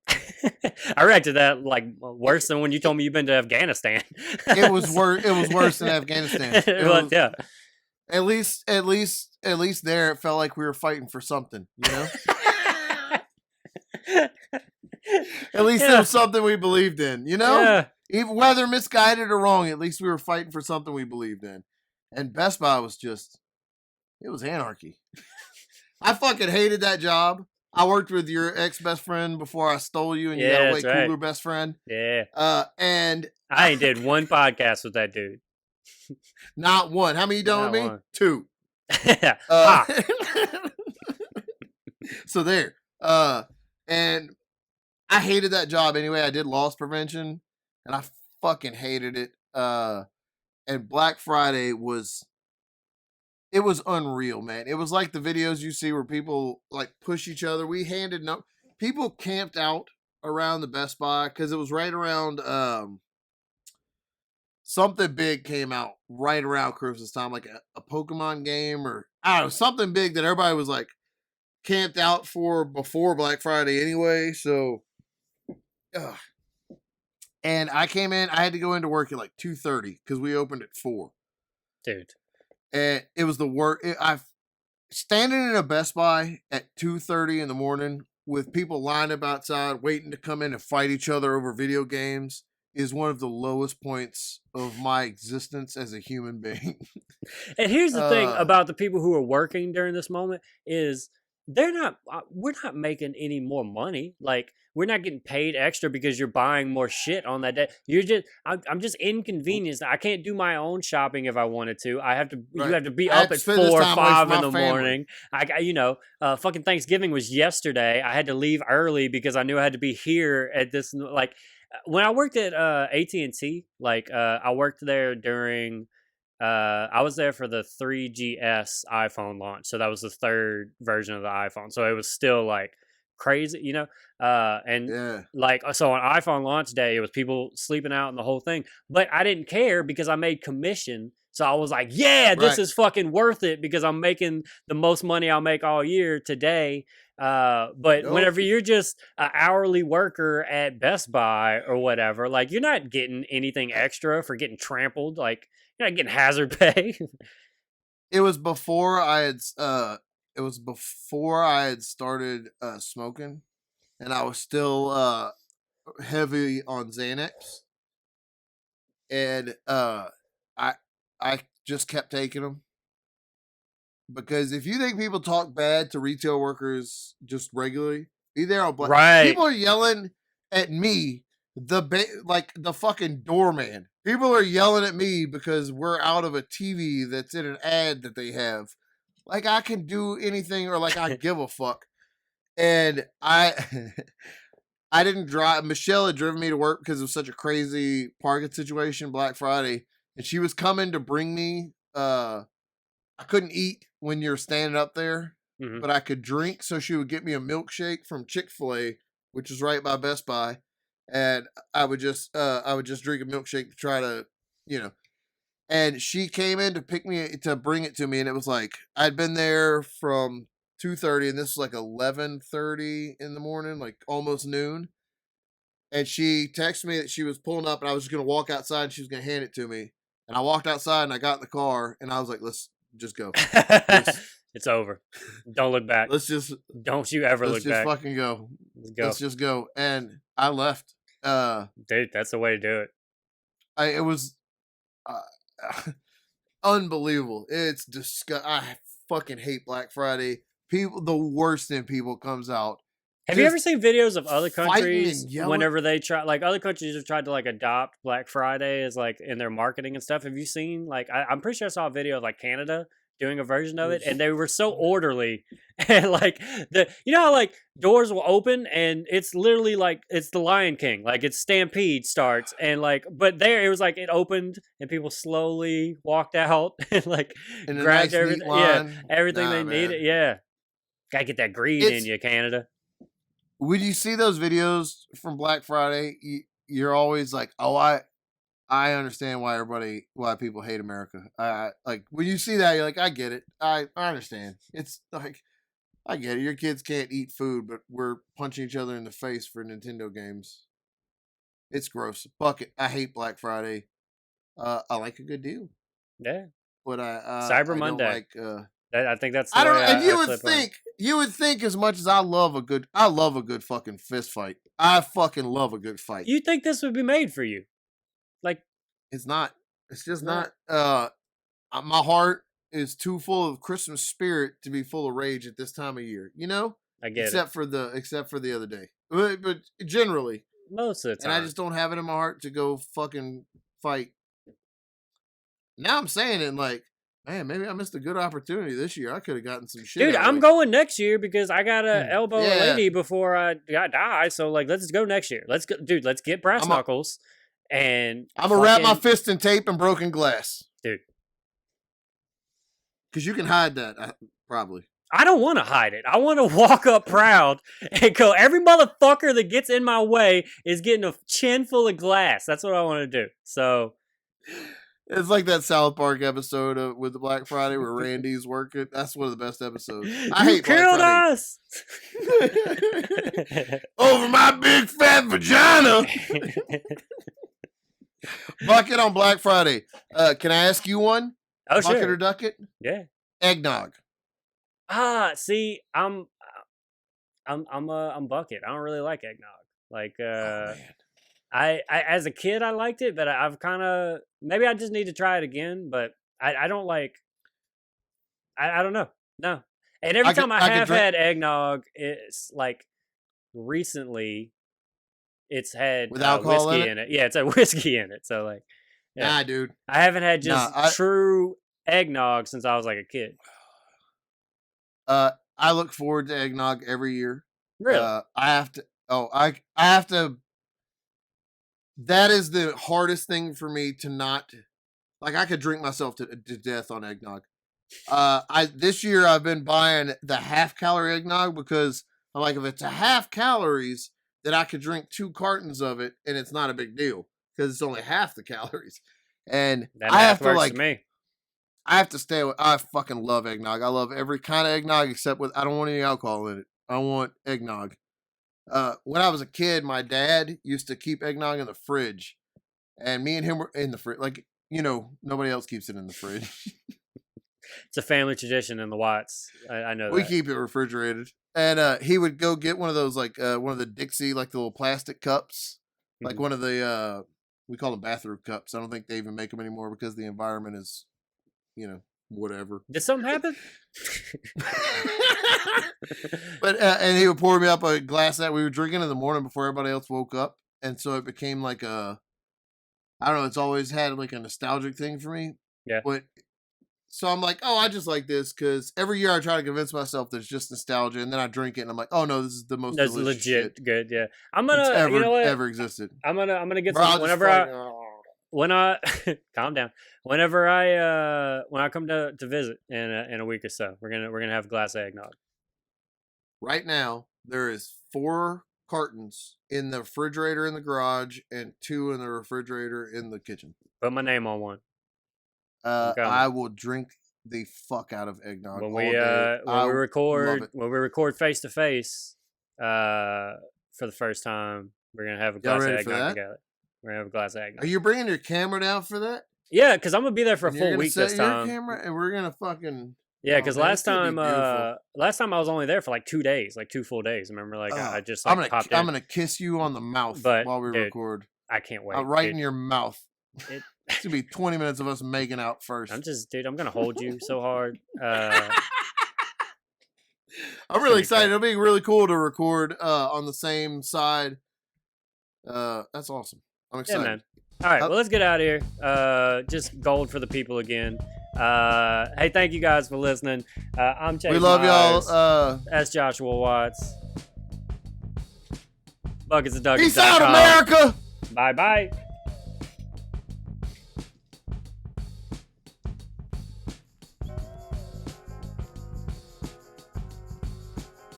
reacted to that like worse than when you told me you've been to Afghanistan. It was worse. It was worse than Afghanistan. Yeah. At least there it felt like we were fighting for something, At least there was something we believed in, Yeah. Even whether misguided or wrong, at least we were fighting for something we believed in. And Best Buy was it was anarchy. I fucking hated that job. I worked with your ex-best friend before I stole you, and you got a way cooler best friend. Yeah. And I ain't did one podcast with that dude. Not one. How many you done with me? One. 2. So there. And I hated that job anyway. I did loss prevention, and I fucking hated it. And Black Friday was unreal, man. It was like the videos you see where people like push each other. We handed people camped out around the Best Buy because it was right around something big came out right around Christmas time, like a Pokemon game or I don't know, something big that everybody was like camped out for before Black Friday anyway. So, and I came in. I had to go into work at like 2:30 because we opened at 4. Dude. And it was the work. I've standing in a Best Buy at 2:30 in the morning with people lined up outside waiting to come in and fight each other over video games is one of the lowest points of my existence as a human being. And here's the thing about the people who are working during this moment is we're not making any more money. Like, we're not getting paid extra because you're buying more shit on that day. I'm just inconvenienced. I can't do my own shopping if I wanted to. You Right. have to be I up had to at spend this 4 or time away from 5 in my the family. morning. Fucking Thanksgiving was yesterday. I had to leave early because I knew I had to be here at this, like, when I worked at AT&T, like, I worked there during I was there for the 3GS iPhone launch, so that was the third version of the iPhone. So it was still like crazy, and Yeah. like, so on iPhone launch day, it was people sleeping out and the whole thing. But I didn't care because I made commission. So I was like, yeah, this Right. is fucking worth it because I'm making the most money I'll make all year today. But Nope. whenever you're just an hourly worker at Best Buy or whatever, like, you're not getting anything extra for getting trampled. Like, you're not getting hazard pay. It was before I had started smoking, and I was still heavy on Xanax, and I I just kept taking them because if you think people talk bad to retail workers just regularly, be there on black. Right. People are yelling at me, like the fucking doorman. People are yelling at me because we're out of a TV that's in an ad that they have. Like I can do anything, or like I give a fuck. And I I didn't drive. Michelle had driven me to work because it was such a crazy parking situation Black Friday, and she was coming to bring me. I couldn't eat when you're standing up there, Hmm. but I could drink. So she would get me a milkshake from Chick-fil-A, which is right by Best Buy, and I would just drink a milkshake to try to, you know. And she came in to bring it to me, and it was like I'd been there from 2:30, and this was like 11:30 in the morning, like almost noon. And she texted me that she was pulling up, and I was just gonna walk outside, and she was gonna hand it to me. And I walked outside, and I got in the car, and I was like, "Let's just go. Just It's over. Don't look back. let's just Don't you ever let's look just back. fucking go. Let's go. Let's just go." And I left. Dude, that's the way to do it. It was unbelievable. It's disgust. I fucking hate Black Friday. People, the worst in people comes out. Have you ever Just seen videos of other fighting countries and yelling. whenever they try, like, other countries have tried to like adopt Black Friday as like in their marketing and stuff? Have you seen, like, I'm pretty sure I saw a video of like Canada doing a version of it, and they were so orderly, and like, how like doors will open and it's literally like it's the Lion King, like it's Stampede starts, and like, but there it was like it opened and people slowly walked out and like In a grabbed nice neat everything, yeah, line. everything Nah, they man. needed, yeah. Gotta get that greed in It's you, Canada. when you see those videos from Black Friday, you're always like, "Oh, I understand why people hate America." I like when you see that, you're like, "I get it. I understand." It's like I get it. Your kids can't eat food, but we're punching each other in the face for Nintendo games. It's gross. Bucket. I hate Black Friday. I like a good deal, Yeah. but Cyber I don't Monday. like. I think that's the I don't way know. And I flip on. you would think as much as I love a good fucking fist fight. I fucking love a good fight. You think this would be made for you? Like, It's not. It's just no, not. My heart is too full of Christmas spirit to be full of rage at this time of year. You know, I get it. except for the other day, but generally, Most of the and I time. just don't have it in my heart to go fucking fight. Now I'm saying it like, man, maybe I missed a good opportunity this year. I could have gotten some shit. Dude, out I'm like, going next year because I gotta elbow a yeah, lady before I die. So like, let's go next year. Let's go, dude. Let's get brass knuckles and I'm gonna wrap my fucking, fist in tape and broken glass, dude. because you can hide that probably. I don't want to hide it. I want to walk up proud and go, every motherfucker that gets in my way is getting a chin full of glass. That's what I want to do. So It's like that South Park episode with the Black Friday where Randy's working. That's one of the best episodes. I hate killed Black us Friday. Over my big fat vagina. Bucket on Black Friday. Can I ask you one? Oh, Bucket sure. or Ducket? Yeah. Eggnog. See, I'm bucket. I don't really like eggnog. Like, Oh, I as a kid I liked it, but I've kind of, maybe I just need to try it again. But I don't like. I don't know. No. And every time I have drink. had eggnog, it's like recently, it's had With alcohol whiskey in it. Yeah, it's had whiskey in it. So like, yeah. Nah, dude. I haven't had just true eggnog since I was like a kid. I look forward to eggnog every year. Really? I have to. Oh, I have to. That is the hardest thing for me to not. Like, I could drink myself to death on eggnog. This year I've been buying the half-calorie eggnog because I'm like, if it's a half calories, then I could drink 2 cartons of it and it's not a big deal because it's only half the calories. And I have to like. I have to stay away. I fucking love eggnog. I love every kind of eggnog except with. I don't want any alcohol in it. I want eggnog. When I was a kid, my dad used to keep eggnog in the fridge, and me and him were in the fridge. Like, nobody else keeps it in the fridge. It's a family tradition in the Watts. I know we that. keep it refrigerated, and he would go get one of those, like one of the Dixie, like the little plastic cups, like one of the we call them bathroom cups. I don't think they even make them anymore because the environment is, whatever. Did something happen? But and he would pour me up a glass that we were drinking in the morning before everybody else woke up, and so it became like I don't know. It's always had like a nostalgic thing for me. Yeah. But so I'm like, oh, I just like this because every year I try to convince myself that it's just nostalgia, and then I drink it, and I'm like, oh no, this is the most. That's legit shit. Good. Yeah, I'm gonna. You know what? Ever existed. I'm gonna get some whenever when I calm down. Whenever I come to visit in a week or so, we're gonna have a glass of eggnog. Right now, there is 4 cartons in the refrigerator in the garage and 2 in the refrigerator in the kitchen. Put my name on one. I will drink the fuck out of eggnog when we record face to face for the first time. We're gonna have a glass of eggnog together. We're gonna have a glass of eggnog. Are you bringing your camera down for that? Yeah, because I'm gonna be there for a full week this time. Your camera, and we're gonna fucking. Yeah, because last time I was only there for like 2 days, like 2 full days. Remember, like I just like, popped in. I'm gonna kiss you on the mouth while we record. I can't wait. Right in your mouth. It's gonna be 20 minutes of us making out first. I'm gonna hold you so hard. I'm really excited. It'll be really cool to record on the same side. That's awesome. I'm excited. Yeah, man. All right, well, let's get out of here. Just gold for the people again. Hey, thank you guys for listening. I'm Chase. We love Myers. y'all. That's Joshua Watts. Buckets of Duckets. Peace out, America. Bye bye.